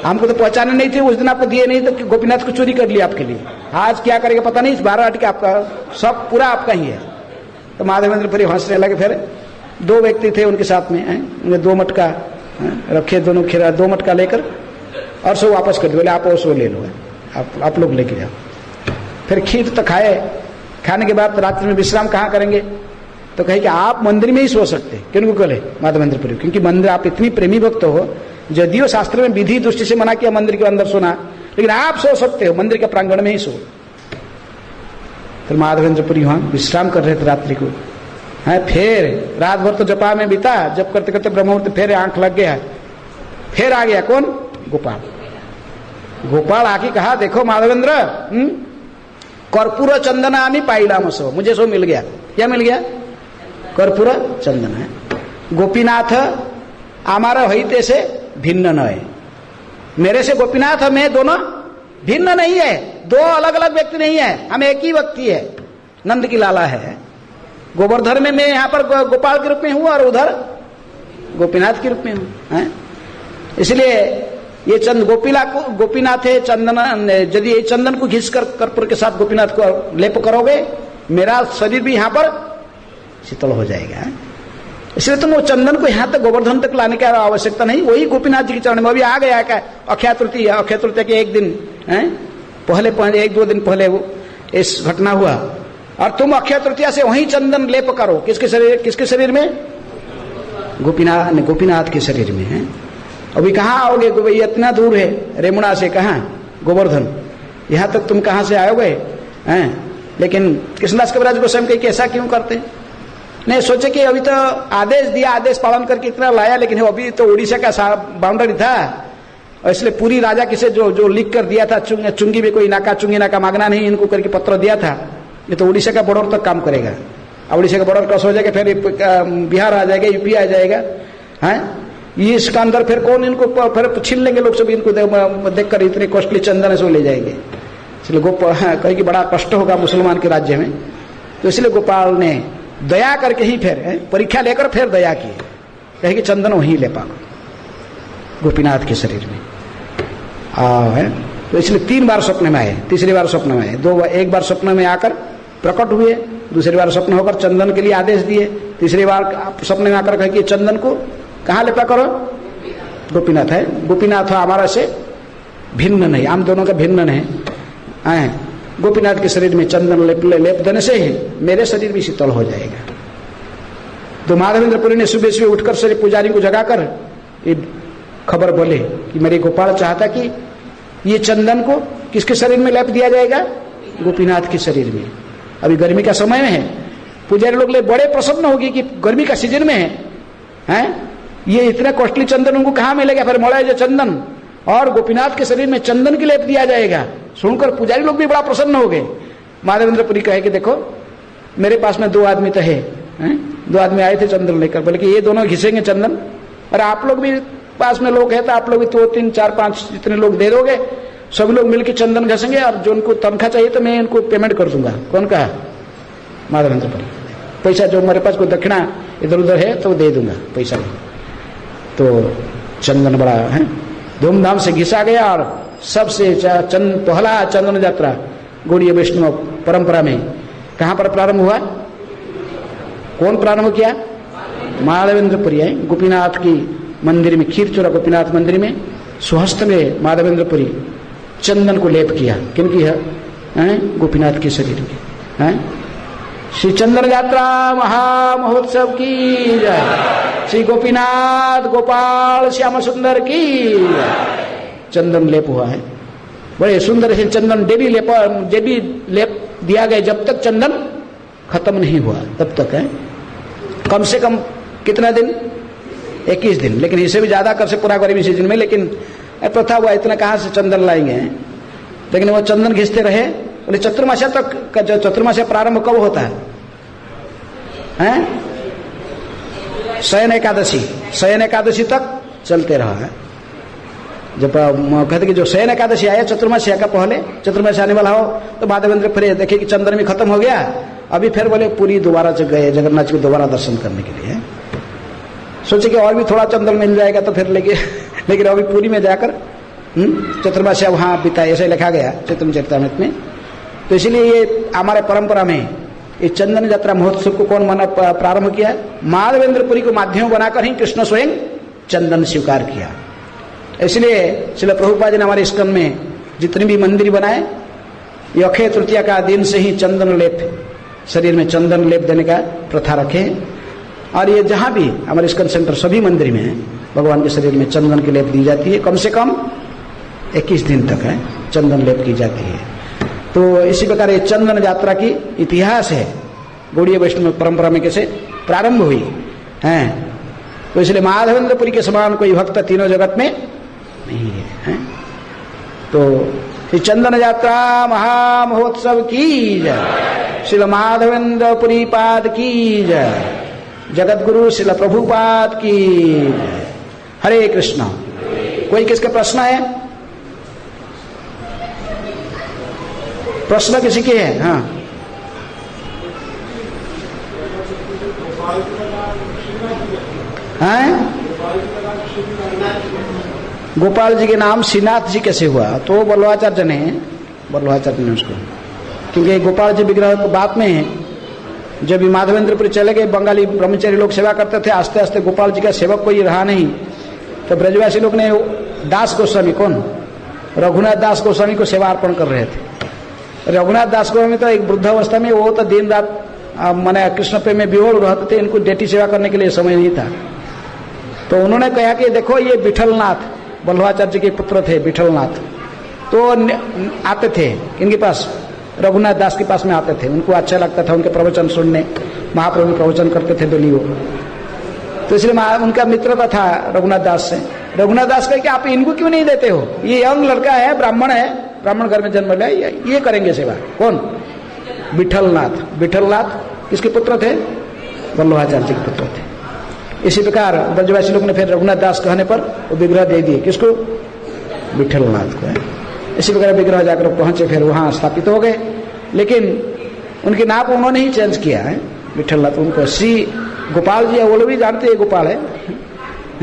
Speaker 1: हमको तो पहचाने नहीं थे, उस दिन आपको दिए नहीं, तो गोपीनाथ को चोरी कर लिया आपके लिए। आज क्या करेगा पता नहीं, इस 12 आटी का आपका, सब पूरा आपका ही है। तो माधवेंद्रपुरी हंसने लगे। फिर 2 व्यक्ति थे उनके साथ में, उन्हें 2 मटका रखे, दोनों खीरा 2 मटका लेकर और सब वापस कर दिए। बोले आप और सो ले लो, आप लोग लेके जाओ। फिर खीर तो खाए, खाने के बाद रात्रि में विश्राम कहाँ करेंगे? तो कहे कि आप मंदिर में ही सो सकते। किनको बोले? माधवेंद्रपुरी। क्योंकि मंदिर, आप इतनी प्रेमी भक्त हो, यदियो शास्त्र में विधि दृष्टि से मना किया मंदिर के अंदर सोना, लेकिन आप सो सकते हो मंदिर के प्रांगण में ही सो। फिर माधवेंद्रपुरी वहां विश्राम कर रहे थे रात्रि को। फिर रात भर तो जपा में बीता, जब करते करते ब्रह्ममुहूर्त फिर आंख लग गया। फिर आ गया कौन? गोपाल। गोपाल आके कहा देखो माधवेंद्र, कर्पूर चंदन आमी पाइलाम सो, मुझे सो मिल गया। क्या मिल गया? कर्पूर चंदन है। गोपीनाथ हमारा होते से भिन्न न है, मेरे से गोपीनाथ मैं दोनों भिन्न नहीं है, 2 अलग अलग व्यक्ति नहीं है, हम एक ही व्यक्ति है। नंद की लाला है। गोवर्धन में मैं यहाँ पर गोपाल के रूप में हूं और उधर गोपीनाथ के रूप में हूं। इसलिए ये गोपीनाथ है चंदन। यदि ये चंदन को घिसकर कर्पूर के साथ गोपीनाथ को लेप करोगे, मेरा शरीर भी यहाँ पर शीतल हो जाएगा। इसलिए तुम वो चंदन को यहाँ तक गोवर्धन तक लाने की आवश्यकता नहीं, वही गोपीनाथ जी के चरण में अभी आ गया। क्या अक्षय तृतीया, अक्षय तृतीया के एक दिन पहले 1-2 दिन पहले वो इस घटना हुआ, और तुम अक्षय तृतीया से वही चंदन लेप करो। किसके शरीर में? गोपीनाथ के शरीर में है। अभी कहाँ आओगे? भाई इतना दूर है रेमुणा से, कहाँ गोवर्धन, यहाँ तक तुम कहाँ से आओगे हैं? लेकिन कृष्णदास कविराज गोस्वामी कही कि ऐसा क्यों करते? नहीं, सोचे कि अभी तो आदेश दिया, आदेश पालन करके इतना लाया, लेकिन अभी तो उड़ीसा का बाउंड्री था, और इसलिए पूरी राजा किसे जो लिख कर दिया था, चुंगी में कोई नाका चुंगी नाका मांगना नहीं इनको करके पत्र दिया था, ये तो उड़ीसा का बॉर्डर तक काम करेगा। अब उड़ीसा का बॉर्डर क्रॉस हो जाएगा, फिर बिहार आ जाएगा, यूपी आ जाएगा, हैं? ये इसका अंदर फिर कौन इनको फिर छीन लेंगे लोग सब, इनको देखकर इतने कॉस्टली चंदन से ले जाएंगे। इसलिए कहे कि बड़ा कष्ट होगा मुसलमान के राज्य में, तो इसलिए गोपाल ने दया करके ही फिर परीक्षा लेकर फिर दया की, कहे कि चंदन वहीं ले पाओ गोपीनाथ के शरीर में। तो इसलिए 3 बार स्वप्न में आए, तीसरी बार स्वप्न में आए, एक बार स्वप्न में आकर प्रकट हुए, दूसरी बार स्वप्न होकर चंदन के लिए आदेश दिए, तीसरी बार स्वप्न में आकर कहे कि चंदन को कहाँ लेपा करो? गोपीनाथ है, गोपीनाथ हमारा से भिन्न नहीं, हम दोनों का भिन्न है। गोपीनाथ के शरीर में चंदन लेप देने से ही मेरे शरीर भी शीतल हो जाएगा। तो माधवेंद्रपुरी ने सुबह सुबह उठकर सारे पुजारी को जगाकर ये खबर बोले कि मेरे गोपाल चाहता कि ये चंदन को किसके शरीर में लेप दिया जाएगा? गोपीनाथ के शरीर में। अभी गर्मी का समय में है, पुजारी लोग ले बड़े प्रसन्न होगी कि गर्मी का सीजन में है, ये इतना कॉस्टली चंदन उनको कहाँ मिलेगा? फिर मोड़ा जो चंदन और गोपीनाथ के शरीर में चंदन की लेप दिया जाएगा, सुनकर पुजारी लोग भी बड़ा प्रसन्न हो गए। माधवेंद्रपुरी कहे कि देखो मेरे पास में 2 आदमी तो है, 2 आदमी आए थे चंदन लेकर, बोले कि ये दोनों घिसेंगे चंदन, और आप लोग भी पास में लोग है तो आप लोग भी 2, 3, 4, 5 जितने लोग दे दोगे, सभी लोग मिलकर चंदन घसेंगे, और जो उनको तनख्वाह चाहिए तो मैं इनको पेमेंट कर दूंगा। कौन कहा? माधवेंद्रपुरी। पैसा जो मेरे पास कोई दक्षिणा इधर उधर है तो दे दूंगा पैसा। तो चंदन बड़ा है धूमधाम से घिसा गया, और सबसे पहला चंदन यात्रा गौड़ीय वैष्णव परंपरा में कहां पर प्रारंभ हुआ? कौन प्रारंभ किया? माधवेंद्रपुरी है, गोपीनाथ की मंदिर में, खीरचोरा गोपीनाथ मंदिर में स्वहस्त में माधवेंद्रपुरी चंदन को लेप किया। किनकी है? गोपीनाथ के शरीर में है। श्री चंदन यात्रा महामहोत्सव की जय। श्री गोपीनाथ गोपाल श्याम सुंदर की चंदन लेप हुआ है, बड़े सुंदर से चंदन डेली लेप दिया गया, जब तक चंदन खत्म नहीं हुआ तब तक है। कम से कम कितना दिन? 21 दिन, लेकिन इससे भी ज्यादा कर से पूरा गर्मी सीजन में, लेकिन प्रथा हुआ इतना कहाँ से चंदन लाएंगे। लेकिन वो चंदन घिसते रहे। बोले चतुर्मास्या तक का, जो चतुर्मास्या प्रारंभ कब होता है? शयन एकादशी तक चलते रहा है। जब कहते कि जो शयन एकादशी आया चतुर्मास्या का पहले, चतुर्मास्या आने वाला हो तो माधवेंद्र फिर देखे कि चंदन भी खत्म हो गया, अभी फिर बोले पूरी दोबारा से गए जगन्नाथ जी को दोबारा दर्शन करने के लिए। सोचे कि और भी थोड़ा चंदन मिल जाएगा तो फिर लेकिन अभी पूरी में जाकर चतुर्मास्या वहां बिताए, ऐसे लिखा गया चैतन्यचरितामृत में। तो इसलिए ये हमारे परंपरा में ये चंदन यात्रा महोत्सव को कौन प्रारंभ किया? माधवेंद्रपुरी को माध्यम बनाकर ही कृष्ण स्वयं चंदन स्वीकार किया। इसलिए श्रील प्रभुपाद जी ने हमारे इस्कन में जितने भी मंदिर बनाए, ये अक्षय तृतीया का दिन से ही चंदन लेप, शरीर में चंदन लेप देने का प्रथा रखे। और ये जहां भी हमारे इस्कन सेंटर सभी मंदिर में भगवान के शरीर में चंदन की लेप दी जाती है, कम से कम 21 दिन तक है चंदन लेप की जाती है। तो इसी प्रकार ये चंदन यात्रा की इतिहास है, गौड़ीय वैष्णव परंपरा में कैसे प्रारंभ हुई है। तो इसलिए माधवेंद्रपुरी के समान कोई भक्त तीनों जगत में नहीं है। तो चंदन यात्रा महामहोत्सव की जय। श्रील माधवेंद्रपुरी पाद की जय। जगत गुरु श्रील प्रभुपाद की जय। हरे कृष्णा। कोई किसका प्रश्न है? प्रश्न किसी के है? हाँ, हैं? गोपाल जी के नाम श्रीनाथ जी कैसे हुआ? तो बल्लभाचार्य ने उसको, क्योंकि गोपाल जी विग्रह को बात में है। जब माधवेंद्रपुरी चले गए, बंगाली ब्रह्मचारी लोग सेवा करते थे, आस्ते आस्ते गोपाल जी का सेवक कोई रहा नहीं, तो ब्रजवासी लोग ने दास गोस्वामी, कौन? रघुनाथ दास गोस्वामी को सेवा अर्पण कर रहे थे। रघुनाथ दास गोस्वामी तो एक वृद्धावस्था में, वो तो दिन रात माने कृष्ण प्रेम में विभोर रहते थे, इनको डेटी सेवा करने के लिए समय नहीं था। तो उन्होंने कहा कि देखो ये विठलनाथ, बल्लभाचार्य के पुत्र थे विठलनाथ, तो आते थे इनके पास, रघुनाथ दास के पास में आते थे, उनको अच्छा लगता था उनके प्रवचन सुनने, महाप्रभु प्रवचन करते थे दिल्ली वो, तो इसलिए उनका मित्रता था रघुनाथ दास से। रघुनाथ दास कहे कि आप इनको क्यों नहीं देते हो, ये यंग लड़का है, ब्राह्मण है, ब्राह्मण घर में जन्म लिया, ये करेंगे सेवा। कौन? विठलनाथ। विठलनाथ किसके पुत्र थे? वल्लभाचार्य के पुत्र थे। इसी प्रकार ब्रजवासी लोग ने फिर रघुनाथ दास कहने पर वो विग्रह दे दिए, किसको? विठलनाथ को। इसी प्रकार विग्रह जाकर पहुंचे, फिर वहां स्थापित हो गए, लेकिन उनके नाम उन्होंने ही चेंज किया है, विठलनाथ। उनको श्री गोपाल जी है, वो लोग भी जानते हैं गोपाल है,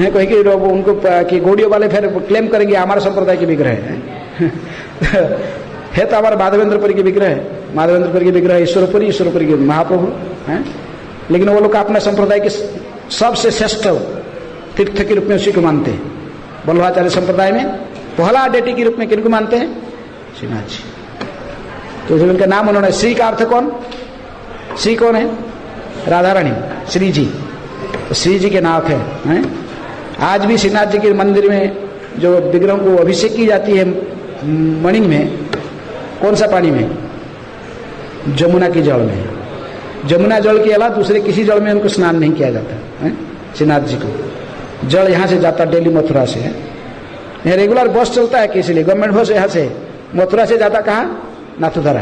Speaker 1: कोई कि उनको कि गौड़ियों वाले फिर क्लेम करेंगे हमारे संप्रदाय के विग्रह है तो हमारे माधवेंद्रपुरी के विग्रह है, माधवेंद्रपुरी के विग्रह ईश्वरपुरी, ईश्वरपुरी के महाप्रभु है, लेकिन वो लोग अपने संप्रदाय के सबसे श्रेष्ठ तीर्थ के रूप में उसी को मानते हैं। बल्लभाचार्य संप्रदाय में पहला डेटी के रूप में किनको मानते हैं? श्रीनाथ जी। तो जब उनका नाम उन्होंने, श्री का अर्थ कौन? श्री कौन है? राधा रानी, श्री जी, तो श्री जी के नाम है। आज भी श्रीनाथ जी के मंदिर में जो विग्रहों को अभिषेक की जाती है मणि में, कौन सा पानी में? जमुना की जल में। जमुना जल के अलावा दूसरे किसी जल में उनको स्नान नहीं किया जाता है। श्रीनाथ जी को जल यहाँ से जाता दिल्ली मथुरा से है, यहाँ रेगुलर बस चलता है, किसी लिए गवर्नमेंट बस यहाँ से मथुरा से जाता कहाँ? नाथद्वारा,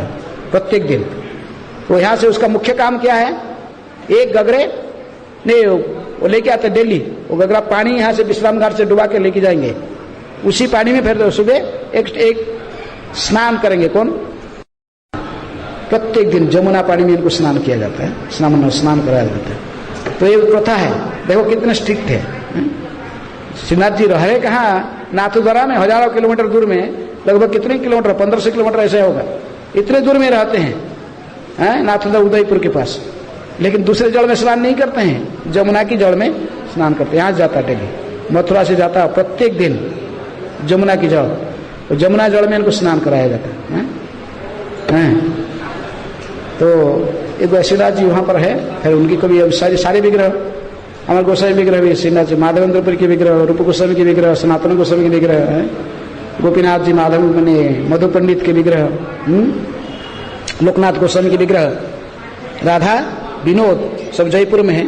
Speaker 1: प्रत्येक दिन। तो यहाँ से उसका मुख्य काम क्या है? एक गगरे नहीं वो लेके आते दिल्ली, वो गगरा पानी यहाँ से विश्राम घाट से डुबा के लेके जाएंगे, उसी पानी में फिर सुबह एक स्नान करेंगे। कौन? प्रत्येक दिन जमुना पानी में इनको स्नान किया जाता है, स्नान कराया जाता है। तो ये प्रथा है, देखो कितने स्ट्रिक्ट है। श्रीनाथ जी रहे कहाँ? नाथद्वारा में, हजारों किलोमीटर दूर में, लगभग कितने किलोमीटर? 1500 किलोमीटर ऐसे होगा, इतने दूर में रहते हैं नाथद्वारा उदयपुर के पास, लेकिन दूसरे जल में स्नान नहीं करते हैं, जमुना की जल में स्नान करते हैं। यहाँ जाता डेली, मथुरा से जाता प्रत्येक दिन जमुना की जल, तो जमुना जल में इनको स्नान कराया जाता है। तो एक श्रीनाथ जी वहां पर है, फिर उनकी कभी सारे विग्रह, अमर गोसाई विग्रह भी श्रीनाथ जी, माधवेंद्रपुरी के विग्रह, रूप गोस्वामी के विग्रह, सनातन गोस्वामी के विग्रह है, गोपीनाथ जी माधव मने मधु पंडित के विग्रह, लोकनाथ गोस्वामी के विग्रह, राधा विनोद सब जयपुर में है,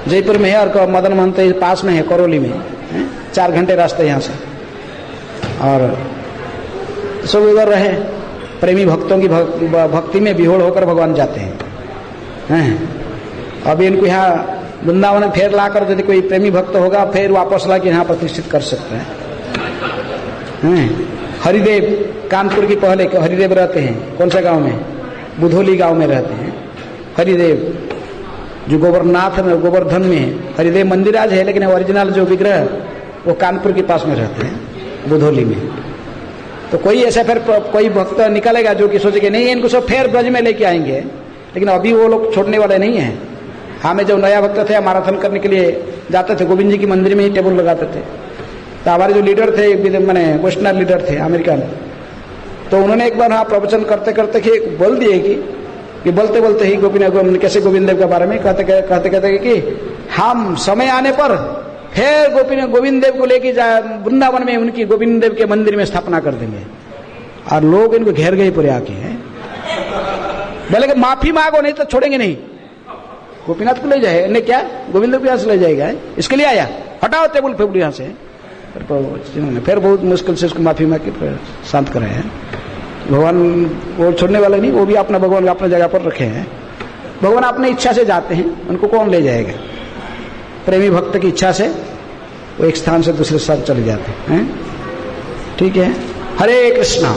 Speaker 1: जयपुर में है, और मदन महंत पास में है, करौली में है, 4 घंटे रास्ते यहाँ से। और सब उधर रहे, प्रेमी भक्तों की भक्ति में विहोड़ होकर भगवान जाते हैं। अभी इनको यहाँ वृंदावन फेर ला कर यदि कोई प्रेमी भक्त होगा, फिर वापस ला के यहाँ प्रतिष्ठित कर सकते हैं। हरिदेव कानपुर की पहले हरिदेव रहते हैं, कौन सा गांव में? बुधोली गांव में रहते हैं हरिदेव, जो गोवर्धनाथ में, गोवर्धन में है। हरिदेव मंदिर आज है, लेकिन ओरिजिनल जो विग्रह वो कानपुर के पास में रहते हैं, बुधोली में। तो कोई ऐसा फिर कोई भक्त निकलेगा जो कि सोचेगा नहीं इनको सब फिर ब्रज में लेके आएंगे, लेकिन अभी वो लोग छोड़ने वाले नहीं हैं। हमें जब नया भक्त थे, मैराथन करने के लिए जाते थे, गोविंद जी की मंदिर में ही टेबल लगाते थे। तो हमारे जो लीडर थे, मैंने वेस्टर्नर लीडर थे अमेरिकन, तो उन्होंने एक बार वहाँ प्रवचन करते करते बोल दिए कि बोलते बोलते ही कैसे गोविंद देव के बारे में कहते कि हम समय आने पर फिर गोविंद देव को लेके वृंदावन में उनकी गोविंद देव के मंदिर में स्थापना कर देंगे। और लोग इनको घेर गए पूरे आके हैं, बोले कि माफी मांगो नहीं तो छोड़ेंगे नहीं। गोपीनाथ को ले जाए ने क्या, गोविंद देव के यहाँ से ले जाएगा, इसके लिए आया, हटाओ टेबल फेबल यहाँ से। फिर बहुत मुश्किल से उसको माफी मांग के शांत कराए हैं। भगवान वो छोड़ने वाले नहीं, वो भी अपना भगवान अपने जगह पर रखे हैं। भगवान अपनी इच्छा से जाते हैं, उनको कौन ले जाएगा? प्रेमी भक्त की इच्छा से वो एक स्थान से दूसरे स्थान चले जाते हैं। ठीक है, हरे कृष्णा।